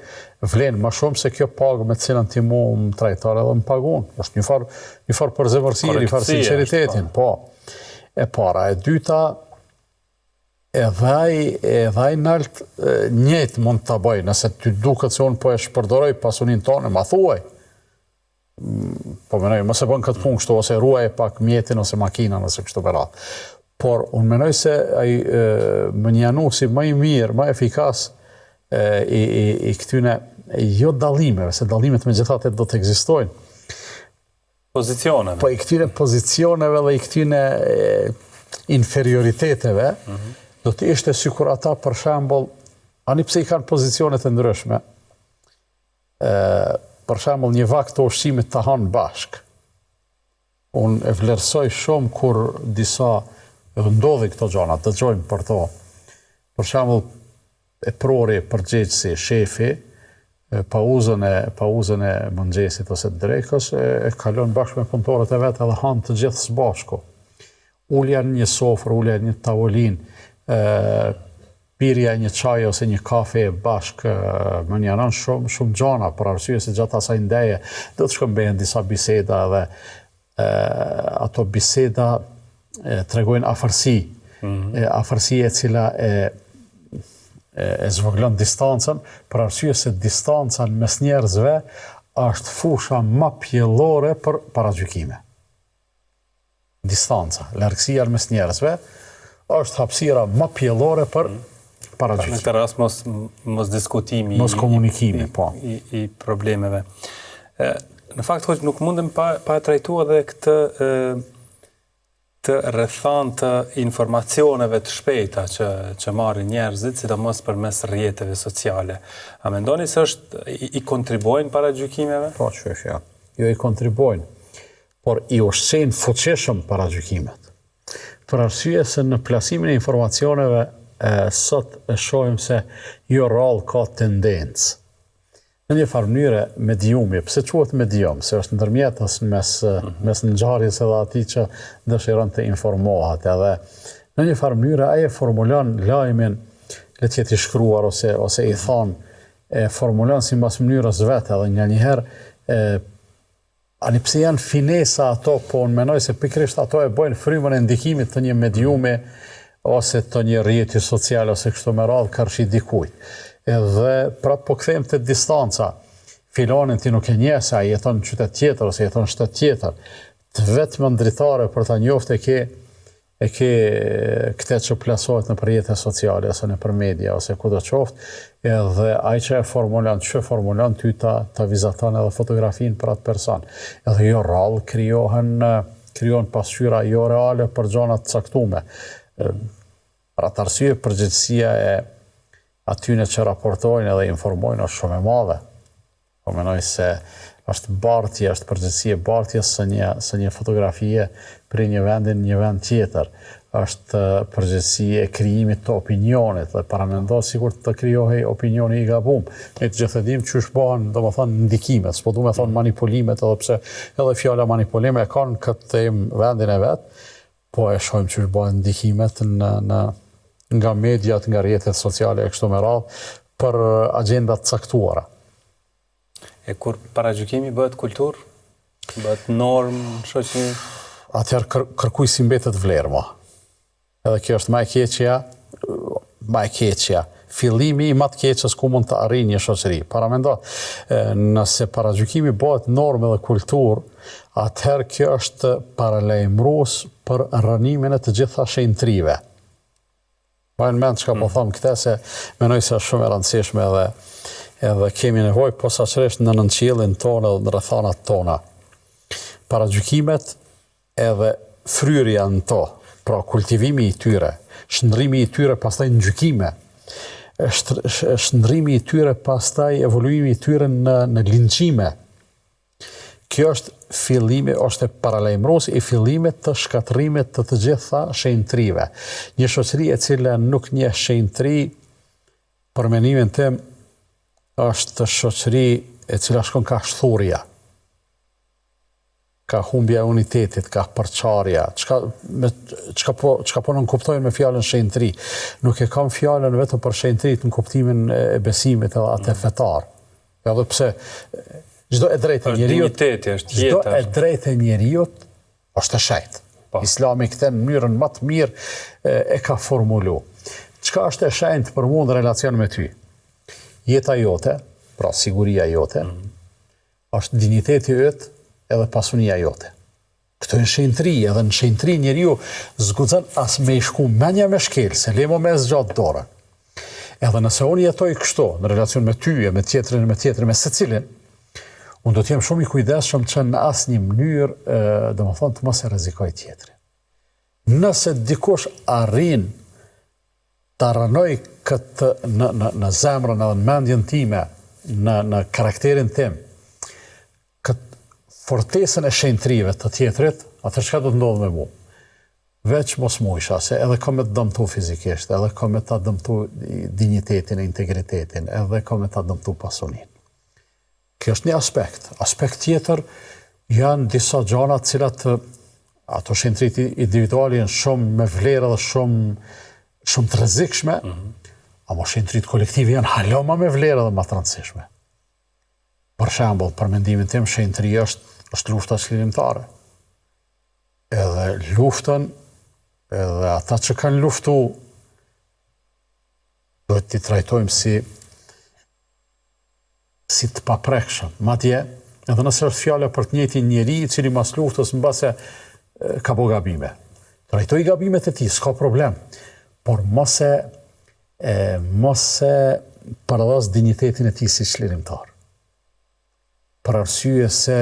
vlen më shumë se kjo pagë me cilën ti mu më trajtar edhe më pagun. Është një farë përzëmërsi, një farë sinceritetin, po. E para, e dyta, edhe ai nalt njëjtë mund ta bëj, nëse ty duket se unë po e shpërdoroj pasuninë tonë, ma thuaj. Po menoj, mos e bën këtë punë kështu, ose ruaj pak mjetin ose makinën ose kështu me radhë. Por unë menoj se ai më njanu si më i mirë, më efikas i këtyne jo dallimeve, se dallimet megjithatë do të ekzistojnë. Pozicioneve. Po i këtyne pozicioneve dhe i këtyne inferioriteteve, do të ishte sikur ata, për shembull, ani pse i kanë pozicione të ndryshme, për shembull, një vakt të ushqimit të hanë bashk. Unë e vlerësoj shumë kur disa ndodhi këto gjëra, dëgjojmë për to. Për shembull, e prori përgjegjësi, shefi, pauzën e mëngjesit ose të drekës, e kalon bashkë me punëtorët e vet edhe hanë të gjithë së bashku. Ulja në një sofër, ulja në një tavolinë, pirja një çaj ose një kafe bashk më njëron shumë gjana, për arsye se gjatë asaj ndeje do të shkëmbehen disa biseda dhe ato biseda tregojnë afërsi, afërsi e cila e zvogëlon distancën, për arsye se distanca mes njerëzve është fusha më pjellore për paragjykime. Distanca, largësia mes njerëzve është hapësira më pjellore për paragjykime. Në këtë rast mos diskutimi, mos komunikimi, po. I problemeve. Në fakt, hoq, nuk mundem pa trajtua edhe këtë rrethan të informacioneve të shpejta që marrin njerëzit, sidomos përmes rrjeteve sociale. A mendoni se i kontribojnë paragjykimeve? Po, qesh, ja. Jo i kontribojnë, por i ushqejnë fuqishëm paragjykimet. Për arsye se në plasimin e informacioneve sot e shohim se jo rrallë ka tendencë. në një farë mënyre mediumi. Pse quhet medium? Se është ndërmjetës mes ngjarjes edhe atij që dëshiron të informohet, edhe në një farë mënyre ai formulon lajmin, le të jetë i shkruar ose i thon, formulon sipas mënyrës vetë, edhe nganjëherë ani pse janë finesa ato, po unë menoj se pikërisht ato e bojnë frymën e ndikimit të një mediumi ose të një rrjeti social ose kështu me radhë karshi dikujt. Edhe prapë po kthejmë te distanca. Filonin ti nuk e njeh se ai jeton në qytet tjetër ose jeton në shtet tjetër. Të vetëm dritare për ta njohur e ke këtë që plasohet në rrjete sociale ose në për media ose kudo qoftë, edhe ai që formulon ty ta vizaton edhe fotografinë për atë person. Edhe jo rrallë krijohen pasqyra jo reale për gjëra të caktuara. Për atë arsye përgjegjësia e atyne që raportojnë edhe informojnë është shumë e madhe. Po menoj se është bartje, është përgjegjësi e bartjes së një fotografie për një vendin në një vend tjetër. Është përgjegjësi e krijimit të opinionit dhe paramendo sikur të krijohej opinioni i gabuar. Ne të gjithë dimë çu bëhen, domethënë ndikimet, s'po duam të thonë manipulimet, edhe pse edhe fjala manipulime e kanë këtë vendin e vet, po e shohim çu bëhen ndikimet nga mediat, nga rrjetet sociale e kështu me radhë për agenda të caktuara. E kur paragjykimi bëhet kulturë, bëhet normë, shoqëri, atëherë kërkuj si mbetet vlerë mo. Edhe kjo është më e keqja. Fillimi i më të keqës ku mund të arrijë një shoqëri. Paramendo, nëse paragjykimi bëhet normë dhe kulturë, atëherë kjo është paralajmërues për rënimin e të gjitha shenjtrive. Në mend çka po them këtë, se menoj se është shumë e rëndësishme edhe kemi nevojë posaçërisht në nënqillin tonë dhe në rrethanat tona. Paragjykimet edhe fryrja në to, pra kultivimi i tyre, shndrrimi i tyre pastaj në gjykime, shndrrimi i tyre pastaj evoluimi i tyre në linçime. Kjo është fillimi, është e paralajmërues i fillimit të shkatërimit të gjitha shenjtrive. Një shoqëri e cila nuk njeh shenjtri, për mendimin tim, është shoqëri e cila shkon ka shthurja, ka humbja e unitetit, ka përçarja, çka po nënkuptojnë me fjalën shenjtri. Nuk e kam fjalën vetëm për shenjtrit në kuptimin e besimit edhe atë fetar. Edhe pse çdo e drejtë e njeriut është e shenjtë. Islami këtë në mënyrën më të mirë e ka formuluar. Çka është e shenjtë për mua në relacion me ty? Jeta jote, pra siguria jote, është dinjiteti yt edhe pasunia jote. Këto janë shenjtri, edhe në shenjtri njeriu zguxon as me i shku menja me shkel, se lemo me zgjat dorën. Edhe nëse unë jetoj kështu në relacion me ty, me tjetrin, me secilin, unë do të jem shumë i kujdesshëm që në asnjë mënyrë, domethënë të mos e rrezikoj tjetrin. Nëse dikush arrin ta rënoj këtë në zemrën edhe në mendjen time, në karakterin tim, këtë fortesën e shenjtrive të tjetrit, atë çka do të ndodhë me mua? Veç mos mujsha, se edhe kam me të dëmtu fizikisht, edhe kam me ta dëmtu dinjitetin e integritetin, edhe kam me ta dëmtu pasunin. Kjo është një aspekt. Aspekt tjetër janë disa gjëra të cilat ato shenjtrit individuali janë shumë me vlerë dhe shumë të rrezikshme, ama shenjtrit kolektive janë hala më me vlerë dhe më të rëndësishme. Për shembull, për mendimin tim, shenjtri është lufta çlirimtare. Edhe luftën, edhe ata që kanë luftu, duhet t'i trajtojmë si të paprekshëm. Madje, edhe nëse është fjala për të njëjtin njeri, i cili mas luftës mbase ka bo gabime. Trajtoj gabimet e tij, s'ka problem, por mos e paradhas dinjitetin e tij si çlirimtar. Për arsye se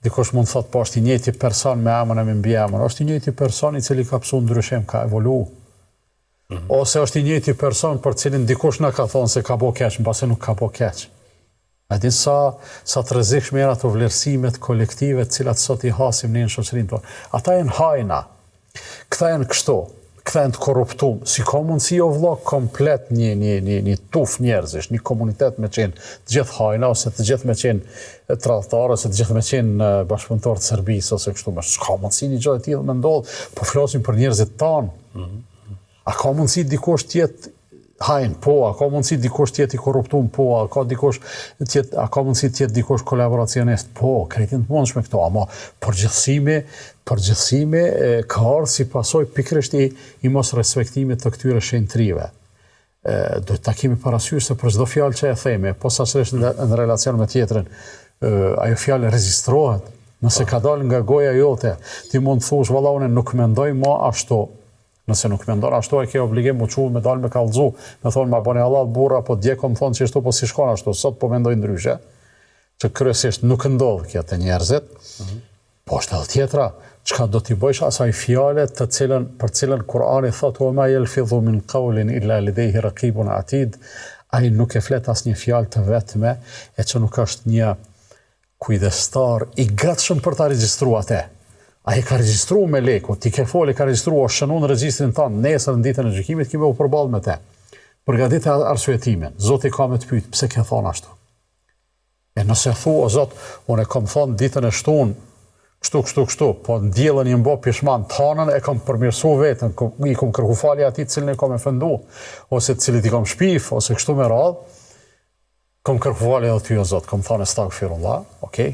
dikush mund të thotë po është i njëjti person me emën e me mbiemër, është i njëjti person i cili ka psu ndryshim, ka evolu. Ose është i njëjti person për cilin dikush na ka thonë se ka bo keq, mbase nuk ka bo keq. A din sa të rrezikshme janë ato vlerësimet kolektive të cilat sot i hasim në shoqërinë tonë. Ata janë hajna. Këta janë kështu. kthehen të korruptum. Si ka mundësi o vëlla komplet një tuf njerëzish, një komunitet me qenë të gjithë hajna, ose të gjithë me qenë tradhtarë, ose të gjithë me qenë bashkëpunëtor të Serbisë, ose kështu më. S'ka mundësi një gjë e tillë me ndodh, po flasim për njerëzit tanë. A ka mundësi dikush tjetë hajnë? Po. A ka mundësi dikush tjetë i korruptum? Po. A ka mundësi tjetë dikush kolaboracionist? Po. Kretin të mundshme këto, ama përgjithësimi ka ardhur si pasojë pikërisht i mos respektimit të këtyre shenjtrive. Do ta kemi parasysh se për çdo fjalë që e themi, posaçërisht në relacion me tjetrin, ajo fjalë regjistrohet. Nëse ka dalë nga goja jote, ti mund të thush valla unë nuk mendoj më ashtu. Nëse nuk mendon ashtu, e ke obligim mu qull me dalë me kallëzu, me thonë ma bane Allah burra, po djeko më thonë që ashtu, po si shkon ashtu, sot po mendoj ndryshe, që kryesisht nuk ndodhë kjo të njerëzit, po është edhe tjetra, çka do t'i bëjsh asaj fjale për cilën Kur'ani thotë, o ma yalfidhu min qawlin illa ladayhi raqibun atid, ai nuk e flet asnjë fjalë të vetme, e që nuk është një kujdestar i gatshëm për ta regjistruar atë. A i ka regjistru me leku, ti ke foli, ka regjistru, o shënu në regjistrin tanë, nesër në ditën e gjykimit, kime u përballë me te. Përgatit e arsyetimin, Zoti ka me të pyet, pse ke thonë ashtu? E nëse thu, o Zot, unë e kom thonë ditën e shtunë, kështu, po në djelën i mbo pishman, tanën e kom përmirësu vetën, i kom kërku fali ati cilën e kom e fëndu, ose cilit i kom shpif, ose kështu me radhë, kom kërku fali edhe ty, o Zot, kom thonë astaghfirullah, okej.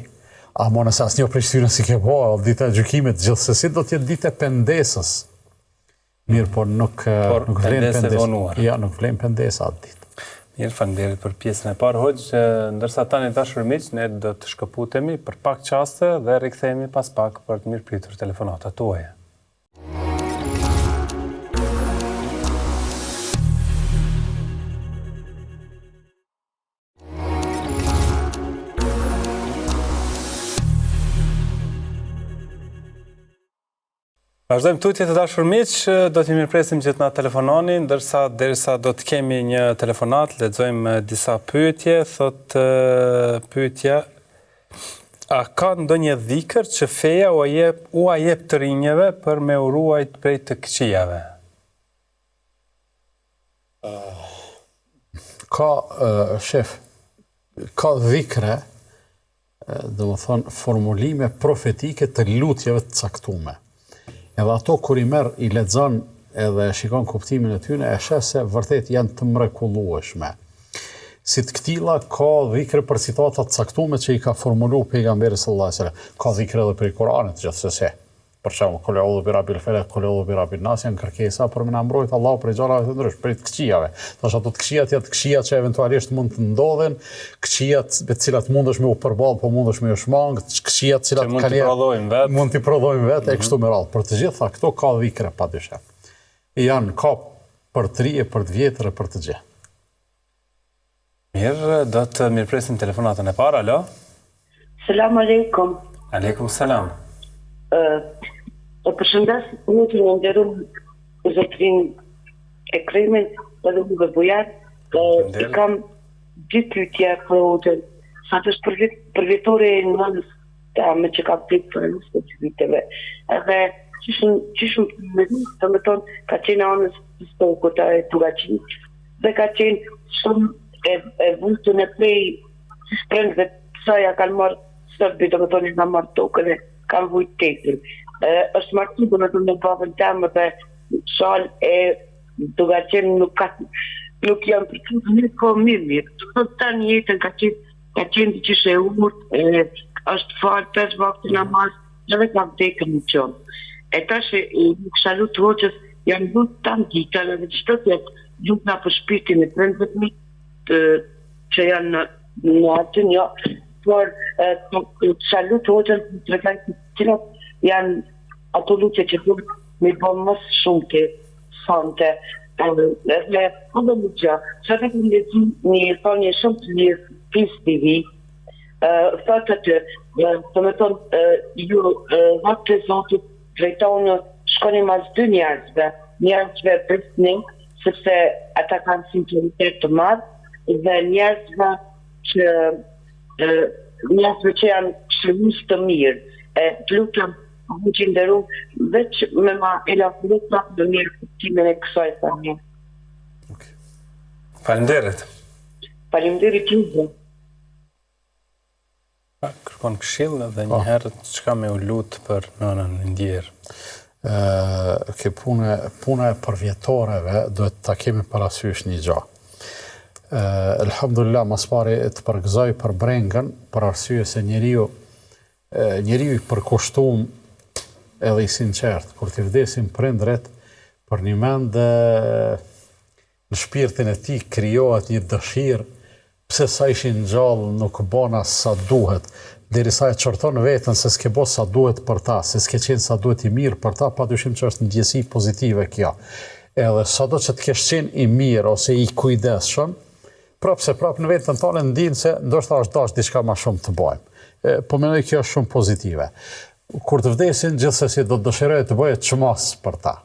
A mo nëse asnjë prej këtyre si ke po, dita e gjykimit gjithsesi do të jetë ditë e pendesës. Mirë, por nuk vlen pendesa. Ja, nuk vlen pendesa atë ditë. Mirë, faleminderit për pjesën e parë, Hoxh, ndërsa tani dashur miq, ne do të shkëputemi për pak çaste dhe rikthehemi pas pak për të mirëpritur telefonatat tuaja. Vazhdojmë tutje të dashur miq, do t'i mirëpresim gjithë na telefononin, derisa do të kemi një telefonat, lexojmë disa pyetje, thot pyetja, a ka ndonjë dhikër që feja u jep të rinjeve për me u ruajt prej të këqijave? Ka dhikre, do të thonë formulime profetike të lutjeve të caktuara. Edhe ato kur i merr i lexon edhe shikon kuptimin e tyre, e sheh se vërtet janë të mrekullueshme. Si të këtilla ka dhikre për citata të caktuara që i ka formuluar pejgamberi sallallahu alajhi wasallam. Ka dhikre edhe për Kur'anit gjithsesi. Për shembull, kul a'udhu bi rabbil falaq, kul a'udhu bi rabbin nas, janë kërkesa për me na mbrojt Allahu prej gjërave të ndryshme, prej të këqijave. Tash ato të këqijat janë të këqijat që eventualisht mund të ndodhen, këqijat me të cilat mundesh me u përball, po mundesh me u shmang, këqijat të cilat mund t'i prodhojmë vetë e kështu me radhë. Për të gjitha këto ka dhikre padyshim. Janë ka për të ri, për të vjetër e për të gjë. Mirë, do të mirëpresim telefonatën e parë. Alo? Selam aleikum. Aleikum selam. E përshëndes një të një nderum zotrin e Kremin edhe më gërbujar, i kam dy pyetje për Hoxhën. Sa të është për vitore në nënës me që ka prit për nësë të viteve. Edhe qishëm të më tonë ka qenë anës të stokët e Tugaqin dhe ka qenë shumë e vullëtën e prej si sprengve të saja kanë marë sërbi, do më tonë nga marë tokën e kanë vujtë tekën. Është martu, do më tonë në babën temë dhe shalë e Tugaqin nuk janë për të një ko mirë. Të të një jetën ka qenë të qishe e umurt, është falë 5 vakti namaz, edhe ka vdekën në qonë. E ta që nuk shalu të Hoxhës janë lutë të nditën, edhe që të jetë lutë nga për shpirtin e të rëndët që janë në atë një, por të shalu të Hoxhës të regajtë të cilat janë ato lutë që të me bëmë mësë shumë të sante. Dhe edhe më gjë, që të të lezi një thonje shumë të lirë PIS TV, thotë të me thonë, ju vakë të zotit drejtonë shkoni mas 2 njerëzve përstning, sepse ata kanë sinceritet të madhë, dhe njerëzve që janë shërmis të mirë. Të lutëm që nderu, veç me ma elaboru prapë në mirë kuptimin e kësaj tani. Faleminderit. Faleminderit juve. Kërkon këshill edhe një herë çka me u lut për nënën e ndjerë. Puna e përvjetoreve duhet ta kemi parasysh një gjë. Elhamdulillah, mas pari të përgëzoj për brengën, për arsye se njeriu i përkushtuar edhe i sinqert, kur t'i vdesin prindrit, për një mend në shpirtin e tij krijohet një dëshirë, pse sa ishin gjallë nuk bona sa duhet, derisa e çorton veten se s'ke bo sa duhet për ta, se s'ke qenë sa duhet i mirë për ta, padyshim që është ndjesi pozitive kjo. Edhe sado që të kesh qenë i mirë ose i kujdesshëm, prapë në veten tonë ndinë se ndoshta është dash diçka më shumë të bëjmë. Po mendoj kjo është shumë pozitive. Kur të vdesin, gjithsesi do të dëshiroj të bëhet çmas për ta.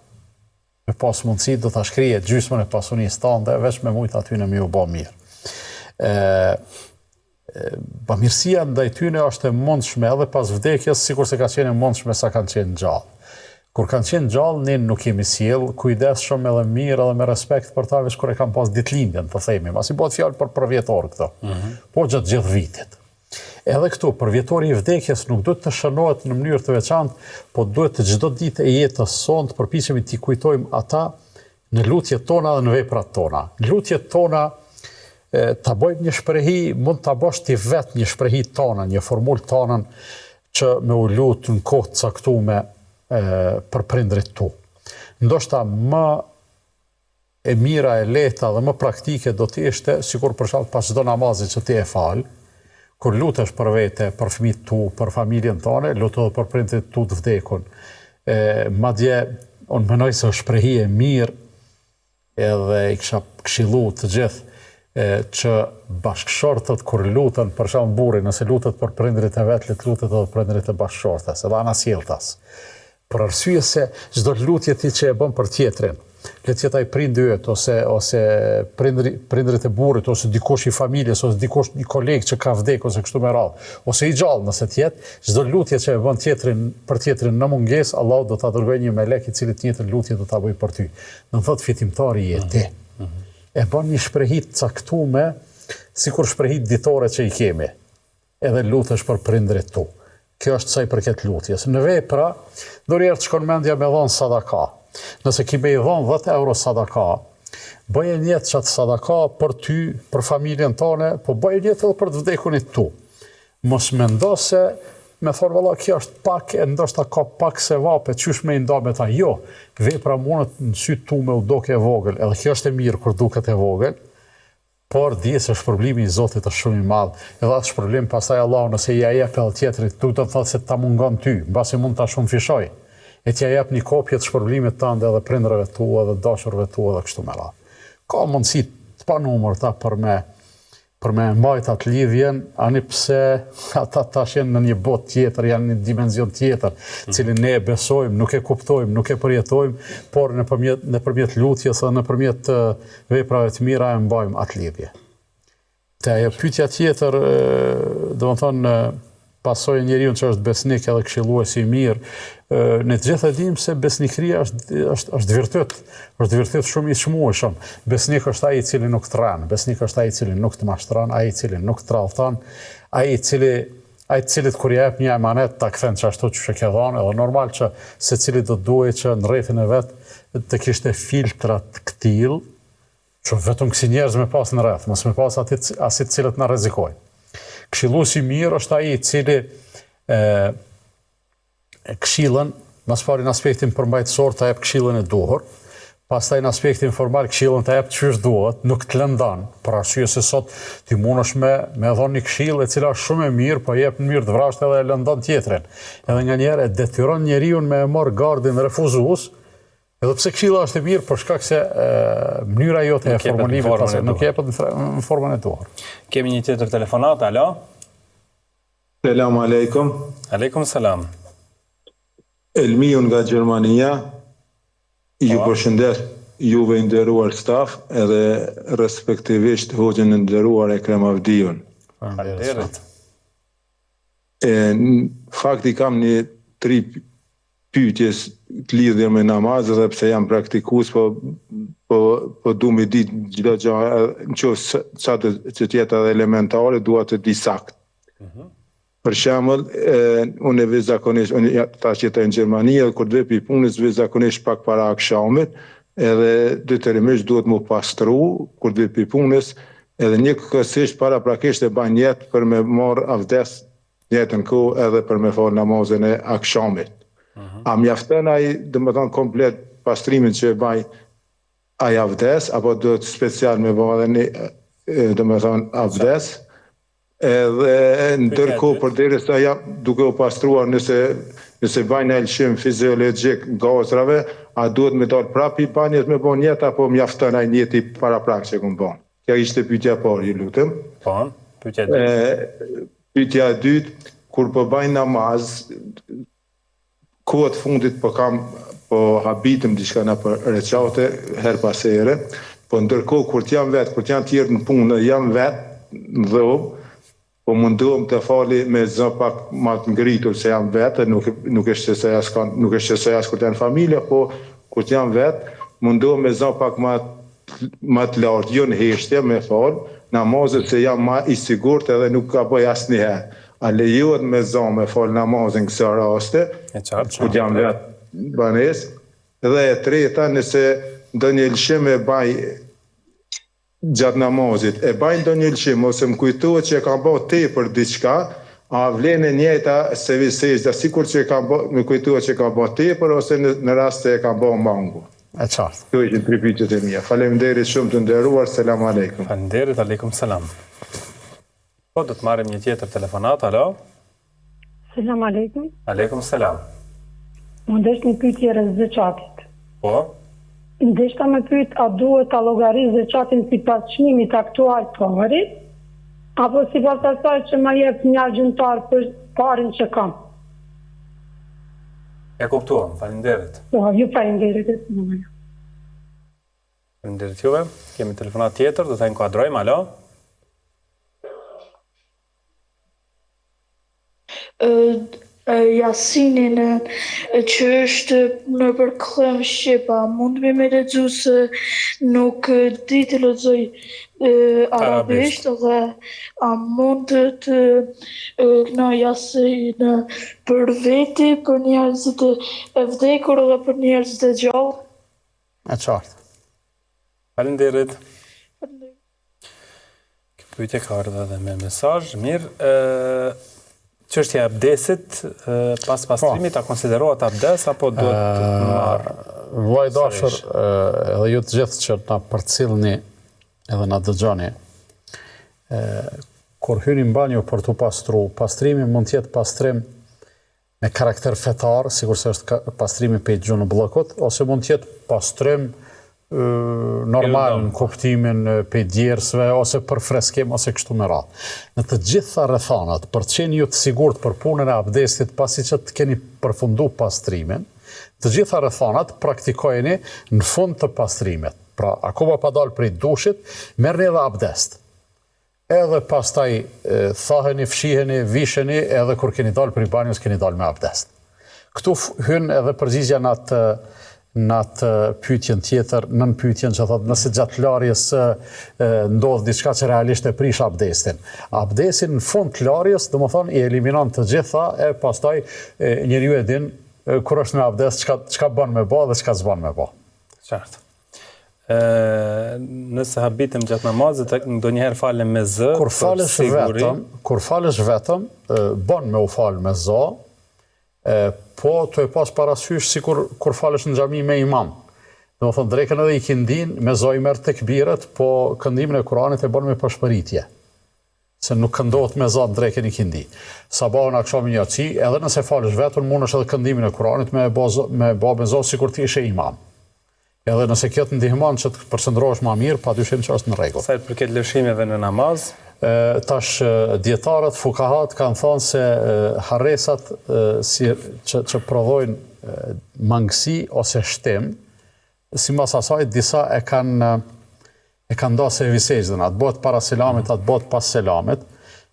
Me pas mundësi do ta shkrihet gjysmën e pasunisë tënde, veç me mujt aty në më u bë mirë. Bamirësia ndaj tyne është e mundshme edhe pas vdekjes, sikur se ka qenë e mundshme sa kanë qenë gjallë. Kur kanë qenë gjallë, ne nuk jemi sjell, kujdesshëm edhe mirë edhe me respekt për ta, veç kur e kanë pas ditëlindjen, të themi, masi bëhet fjalë për përvjetor këto. Po gjatë gjithë vitit. Edhe këtu, përvjetori i vdekjes nuk duhet të shënohet në mënyrë të veçantë, po duhet të çdo ditë e jetës sonë të përpiqemi t'i kujtojmë ata në lutjet tona dhe në veprat tona. Në lutjet tona ta bëjmë një shprehi, mund ta bësh ti vetë një shprehi tona, një formulë tonën që me u lutë në kohë të caktuar për prindrit tu. Ndoshta më e mira, e lehta dhe më praktike do të ishte, sikur për shkak pas çdo namazi që ti e fal, kur lutesh për vete, për fëmijët tu, për familjen tone, luto edhe për prindrit tu të vdekun. Madje unë mendoj se është shprehi e mirë, edhe i kisha këshillu të gjithë që bashkëshortët kur lutën, për shembull burri, nëse lutet për prindrit e vet, lutet edhe për prindrit e bashkëshortes, edhe anasjelltas. Për arsye se çdo lutje ti që e bën për tjetrin, le të jetë ai prindi yt ose prindrit e burrit, ose dikush i familjes, ose dikush një koleg që ka vdekur ose kështu me radhë, ose i gjallë nëse të jetë, çdo lutje që e bën tjetrin për tjetrin në mungesë, Allahu do ta dërgojë një melek i cili të njëjtën lutje do ta bëjë për ty. Do të thotë fitimtari je ti. E bën një shprehi të caktuar, sikur shprehit ditore që i kemi, edhe lutesh për prindrit tu. Kjo është sa i përket lutjes. Në vepra, ndonjëherë të shkon mendja me dhënë sadaka. Nëse kime i dhënë 10 euro sadaka, bëje njetë qatë sadaka për ty, për familjen tone, po bëje njetë edhe për të vdekunit tu. Mos mendo se, me thonë valla, kjo është pak, e ndoshta ka pak se vape, qysh me i nda me ta. Jo, vepra mundet në sytë tu me u doke e vogël, edhe kjo është e mirë kur duket e vogël, por dije se shpërblimi i Zotit është shumë i madh. Edhe atë shpërblim pastaj Allahu nëse ja jep edhe tjetrit, do të thotë se ta mungon ty, mbasi mund ta shumë fishoj. E t'ja jep një kopje të shpërblimit tënde edhe prindërve tu, edhe dashurve tu, edhe kështu me radhë. Ka mundësi të panumërta për me mbajt atë lidhjen, ani pse ata tash janë në një botë tjetër, janë në një dimension tjetër, cilin ne e besojmë, nuk e kuptojmë, nuk e përjetojmë, por nëpërmjet lutjes dhe nëpërmjet veprave të mira e mbajmë atë lidhje. Te ajo pyetja tjetër, domethënë pasojë njeriu që është besnik edhe këshillues i mirë, ne të gjithë e dimë se besnikëria është virtyt shumë i çmueshëm. Besnik është ai i cili nuk tran, besnik është ai i cili nuk të mashtron, ai i cili nuk tradhton, ai i cilit kur jep një emanet ta kthen çashtu që ke dhënë, edhe normal që secili do duhet që në rrethin e vet të kishte filtra të këtill, që vetëm kësi njerëz me pas në rreth, mos me pas asit cilët na rrezikojnë. Këshilluesi i mirë është ai i cili këshillën, mas pari në aspektin përmbajtësor të jep këshillën e duhur, pastaj në aspektin formal këshillën të jep çysh duhet, nuk të lëndan, për arsye se sot ti mundesh me dhënë një këshillë e cila është shumë e mirë, po jep në mirë të vrasht edhe e lëndon tjetrin. Edhe nganjëherë e detyron njeriu me e marr gardin refuzues, edhe pse këshilla është e mirë, për shkak se mënyra jote e formulimit nuk jepet në formën e duhur. Kemi një tjetër telefonat, alo? Selam aleikum. Aleikum selam. Elmiun nga Gjermania, ju përshëndes juve nderuar staf, edhe respektivisht hoxhën e nderuar Ekrem Avdiun. Faleminderit. Fakti kam një 3 pyetjes të lidhur me namaz edhe pse jam praktikues, po du me ditë çdo gjë, nëse sa të jetë edhe elementare, dua të di sakt. Për shembull, unë vetë zakonisht, unë tash jetoj në Gjermani, edhe kur të vej punës vetë zakonisht pak para akşamit, edhe detyrimisht duhet mu pastru kur të vej punës, edhe një kësisht para prakisht e bajnë jetë për me marr avdes jetën kohë edhe për me fal namazin e akşamit. A mjafton ai, domethënë komplet pastrimin që e baj ai avdes, apo do të special me bëhen domethënë avdes? Edhe ndërkohë përderisa jam duke u pastruar, nëse bajnë lëshim fiziologjik gazrave, a duhet me dalë prapë i banjës me bën jetë, apo mjafton ai njeti paraprak që kum bën? Kjo ishte pyetja e parë, ju lutem. Po, pyetja e dytë. Pyetja e dytë, kur po baj namaz, kohët fundit po habitem diçka në për recate her pas here, po ndërkohë kur jam vetë, kur janë tjerë në punë, jam vetë në dhom, po mundohem të fali me zë pak ma të ngritur se jam vetë, nuk është se as kur janë familja, po kur jam vetë, mundohem me zë pak ma të lartë, jo në heshtje me falë, namazet se jam ma i sigurt edhe nuk ka bëj asnjëherë. A lejohet me zonë me fal namazin kësaj raste, kur jam vetë banes, dhe e treta, nëse ndonjë lëshim e baj gjatë namazit, e baj ndonjë lëshim, ose më kujtohet që e kam bërë tepër diçka, a vlen e njëjta se visejda, sikur që më kujtohet që e kam bërë tepër, ose në rast se e kam bërë mangu. E qartë. Kjo ishin 3 pyetjet e mia. Faleminderit shumë të nderuar, selam aleikum. Faleminderit, aleikum selam. Po, do të marrim një tjetër telefonat, alo? Selam aleikum. Aleikum selam. Më ndesh një pyetje rreth zeqatit. Po? Ndeshta me pyet, a duhet ta llogarisë zeqatin sipas çmimit aktual të parit, apo sipas asaj që më jep një argjëntar për parin që kam? E kuptuam, faleminderit. Po, ju faleminderit. Faleminderit juve. Kemi telefonat tjetër, do ta inkuadrojmë, alo? Jasinin që është në përkthim shqipa, mund me lexu se nuk di të lexoj arabisht, dhe a mund të na Jasin për veti, për njerëzit e vdekur dhe për njerëzit e gjallë? E qartë. Faleminderit. Pyetje ka ardhur edhe me mesazh. Mirë, çështja e abdesit pas pastrimit, a konsiderohet abdes apo duhet të marrë? Vllai dashur, edhe ju të gjithë që na përcjellni edhe na dëgjoni. Kur hyni në banjo për të pastrimi mund të jetë pastrim me karakter fetar, sikur se është pastrimi pe gjunë bllokut, ose mund të jetë pastrim normal në kuptimin pe djersve, ose për freskim, ose kështu me radhë. Në të gjitha rrethanat, për të qenë ju të sigurt për punën e abdestit, pasi që të keni përfundu pastrimin, të gjitha rrethanat praktikojeni në fund të pastrimit. Pra, akoma pa dalë prej dushit, merrni edhe abdest. Edhe pastaj thaheni, fshiheni, visheni, edhe kur keni dalë prej banjës, keni dalë me abdest. Këtu hyn edhe përgjigjja në atë pyetjen tjetër, nën pyetjen që thotë nëse gjatë larjes ndodh diçka që realisht e prish abdestin. Abdesin në fund të larjes, domethënë i eliminon të gjitha, e pastaj njeriu e din kur është me abdest çka bën me bë dhe çka s'bën me bë. Qartë. Nëse habitem gjatë namazit, ndonjëherë falem me zë. Kur falesh vetëm, bën me u fal me zë, po të e pas parasysh si kur falesh në xhami me imam. Do të thonë drekën edhe ikindin me zë i merr tekbiret, po këndimin e Kuranit e bën me pashpëritje. Se nuk këndohet me zë drekën ikindi. Sabahun akşamın yatsi, edhe nëse falesh vetëm, mundesh edhe këndimin e Kuranit me bë me zë sikur ti ishe imam. Edhe nëse kjo të ndihmon që të përqendrohesh më mirë, padyshim që është në rregull. Sa i përket lëshimeve në namaz, tash dietarët, fukahat kanë thënë se harresat që prodhojnë mangësi ose shtim, sipas asaj disa e kanë ndarë se visejtën, atë bëhet para selamit, atë bëhet pas selamit.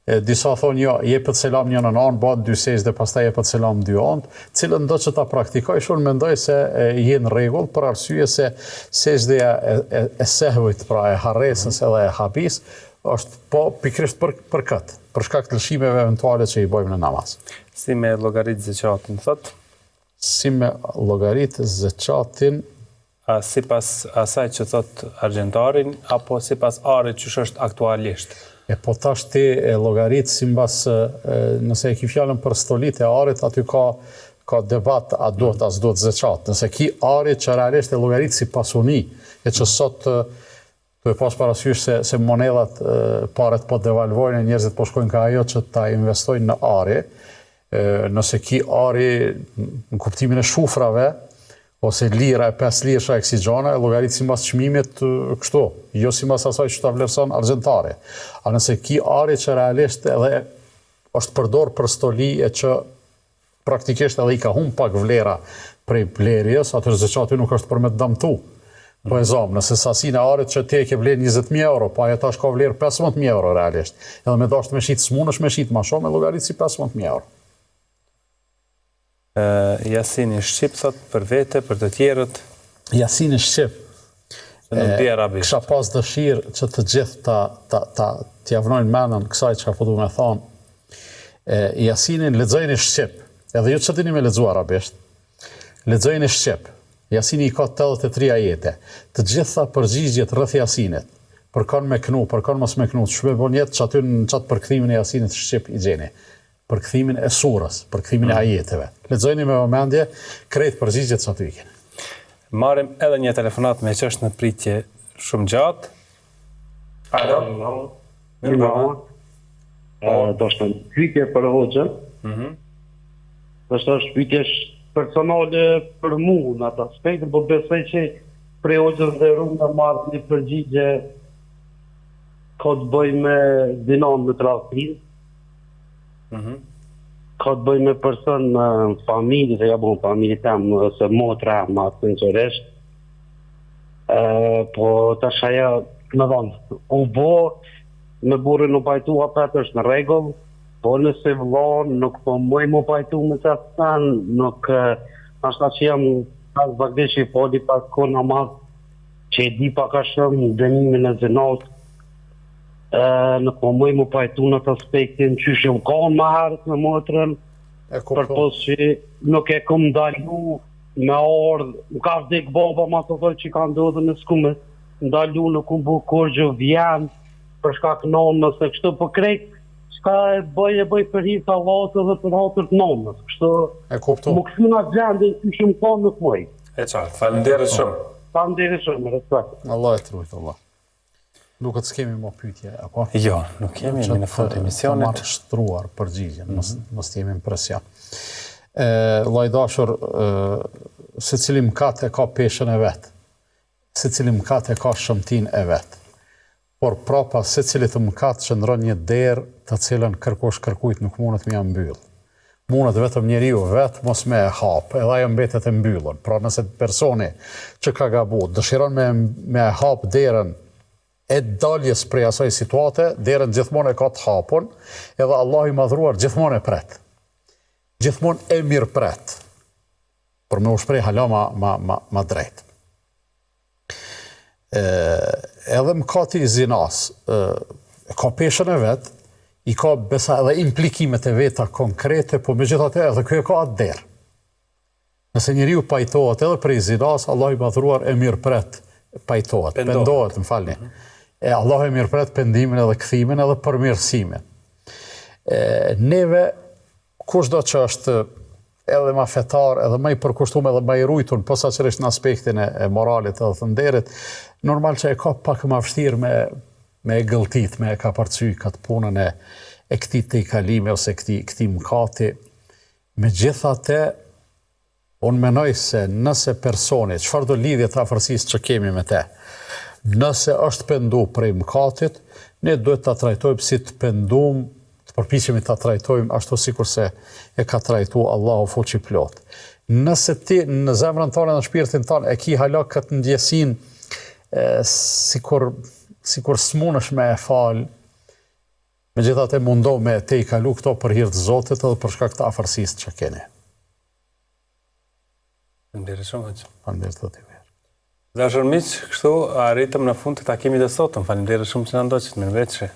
Disa thonë jo, jepet selam një në anë, bëhet 2 sejdë, pastaj jepet selam 2 anë, cilën do që ta praktikoj, unë mendoj se jenë rregull, për arsye se sejdëja e sehvit, pra e harresës edhe e habis, është po pikrisht për këtë, për shkak të lëshimeve eventuale që i bëjmë në namaz. Si me llogarit zekatin, thot? Si me llogarit zekatin, sipas asaj që thot argjentarin, apo sipas arit që është aktualisht? Po tash ti e llogarit simbas, nëse e ki fjalën për stolit e arit, aty ka debat a duhet as duhet zeqat. Nëse ki arit që realisht e llogarit si pasuni, e që sot të e pas parasysh se monedat paret po devalvojnë e njerëzit po shkojnë ka ajo që ta investojnë në ari, nëse ki ari në kuptimin e shufrave, ose lira e 5 lirë e kësi gjana, e llogarit si mas çmimit kështu, jo si mas asaj që ta vlerëson argjentari. A nëse ki ari që realisht edhe është përdor për stoli e që praktikisht edhe i ka humb pak vlera prej blerjes, atër zeqati nuk është për me të damtu. Po e zomë, nëse sasinë e arit që te ke vlerë 20.000 euro, po ajo tash ka vlerë 15.000 euro realisht, edhe me dasht me shit s'munësh me shit ma shumë, e llogarit si 15.000 euro. Jasini shqip, thot, për vete, për të tjerët? Jasini shqip. Nuk di arabisht. Kisha pas dëshirë që të gjithë t'ja vënojnë menën kësaj që ka po du me thonë. Jasinin lexojnë shqip, edhe ju që dini me lexu arabisht, lexojnë shqip. Jasini i ka 83 ajete. Të gjitha përgjigjet rreth Jasinit, për kanë me knu, për kanë mos me knu, shme bon jetë që aty në qatë përkthimin e Jasinit shqip i gjeni. Përkthimin e surës, përkthimin e ajeteve. Lexojni me vëmendje, krejt përgjigjet sa të ikin. Marrim edhe një telefonat me që është në pritje shumë gjatë. Alo? Do është në pyetje për hoxhën. Do është pyetje personale për mu në atë aspekt, po besoj që prej hoxhës dhe rrugë në marrë një përgjigje ka të bëj me dinon në tradhtim. Ka të bëj me person në familje, se ja bon familje tem, ose motra ma sinqerisht. Po tash ajo më thonë, u bo, me burrin u pajtu apet është në rregull, po nëse vëllon nuk po mëj mu pajtu me të sen, nuk ashta që jam pas bagdesh i foli pas ko namaz, që e di pak a shumë dënimin e zinat, nuk po mëj mu pajtu në të aspektin që shumë ka më herët me motrën, për pos që nuk e kom ndalu me ardhë, nuk ka vdek baba ma të thoi që ka ndodhë në skume, ndalu nuk kom bu kur gjë vjen, për shkak nonës e kështu, për krejt, shka e bëj për hirë të Allahut dhe për hatër të nonës, kështu, më kështu nga gjendin që shumë ka nuk mëj. E qartë, falenderit shumë. Falenderit shumë, me respekt. Allah e trujt, Allah. Nuk të s'kemi më pyetje, apo? Jo, nuk kemi në fund të emisionit. Të marrë shtruar përgjigjen, mos t'jemi impresion. Lajdashur, se cili mkat e ka peshën e vetë, se cili mkat e ka shëmtin e vetë, por prapa se cili të mkat qëndron një derë të cilën kërkosh kërkujt nuk mundet me mbyll. Mundet vetëm njeriu vetë mos me e hap, edhe ajo mbetet e mbyllur. Pra nëse personi që ka gabuar dëshiron me e hap derën e daljes prej asaj situate, derën gjithmonë e ka të hapun, edhe Allah i madhruar gjithmonë e pret. Gjithmonë e mirë pret. Për me u shprej hala ma drejt. Edhe mkati i zinas, ka peshën e vetë, i ka besa edhe implikimet e veta konkrete, po me gjithate edhe kjo e ka atë derë. Nëse njeriu pajtohet edhe prej zinas, Allah i madhruar e mirë pret pajtohet, pendohet, më falni. Allah e mirëpret pendimin edhe kthimin edhe përmirësimin. Neve, kushdo që është edhe ma fetar, edhe ma i përkushtum, edhe ma i rujtun, posaçërisht në aspektin e moralit edhe të nderit, normal që e ka pak më vështirë me e gëlltit, me e ka përcy këtë punën e këtij të i kalime ose këtij mkati. Megjithatë, unë menoj se nëse personi, çfarë do lidhje të afërsisë që kemi me te, nëse është pendu prej mkatit, ne duhet të trajtojmë si të pendum, të përpiqemi të trajtojmë ashtu sikur se e ka trajtu Allahu fuqi plot. Nëse ti në zemrën tonë në shpirtin tonë e ki hala këtë ndjesin, sikur s'munësh me e fal, Megjithatë mundo me te i kalu këto për hir të Zotit edhe për shkak të afërsisë që keni. Faleminderit shumë hoxha. Faleminderit të mirë. Dashur miq, kështu arritëm në fund të takimit të sotëm. Faleminderit shumë që na ndoqët. Mirëmbëjtje.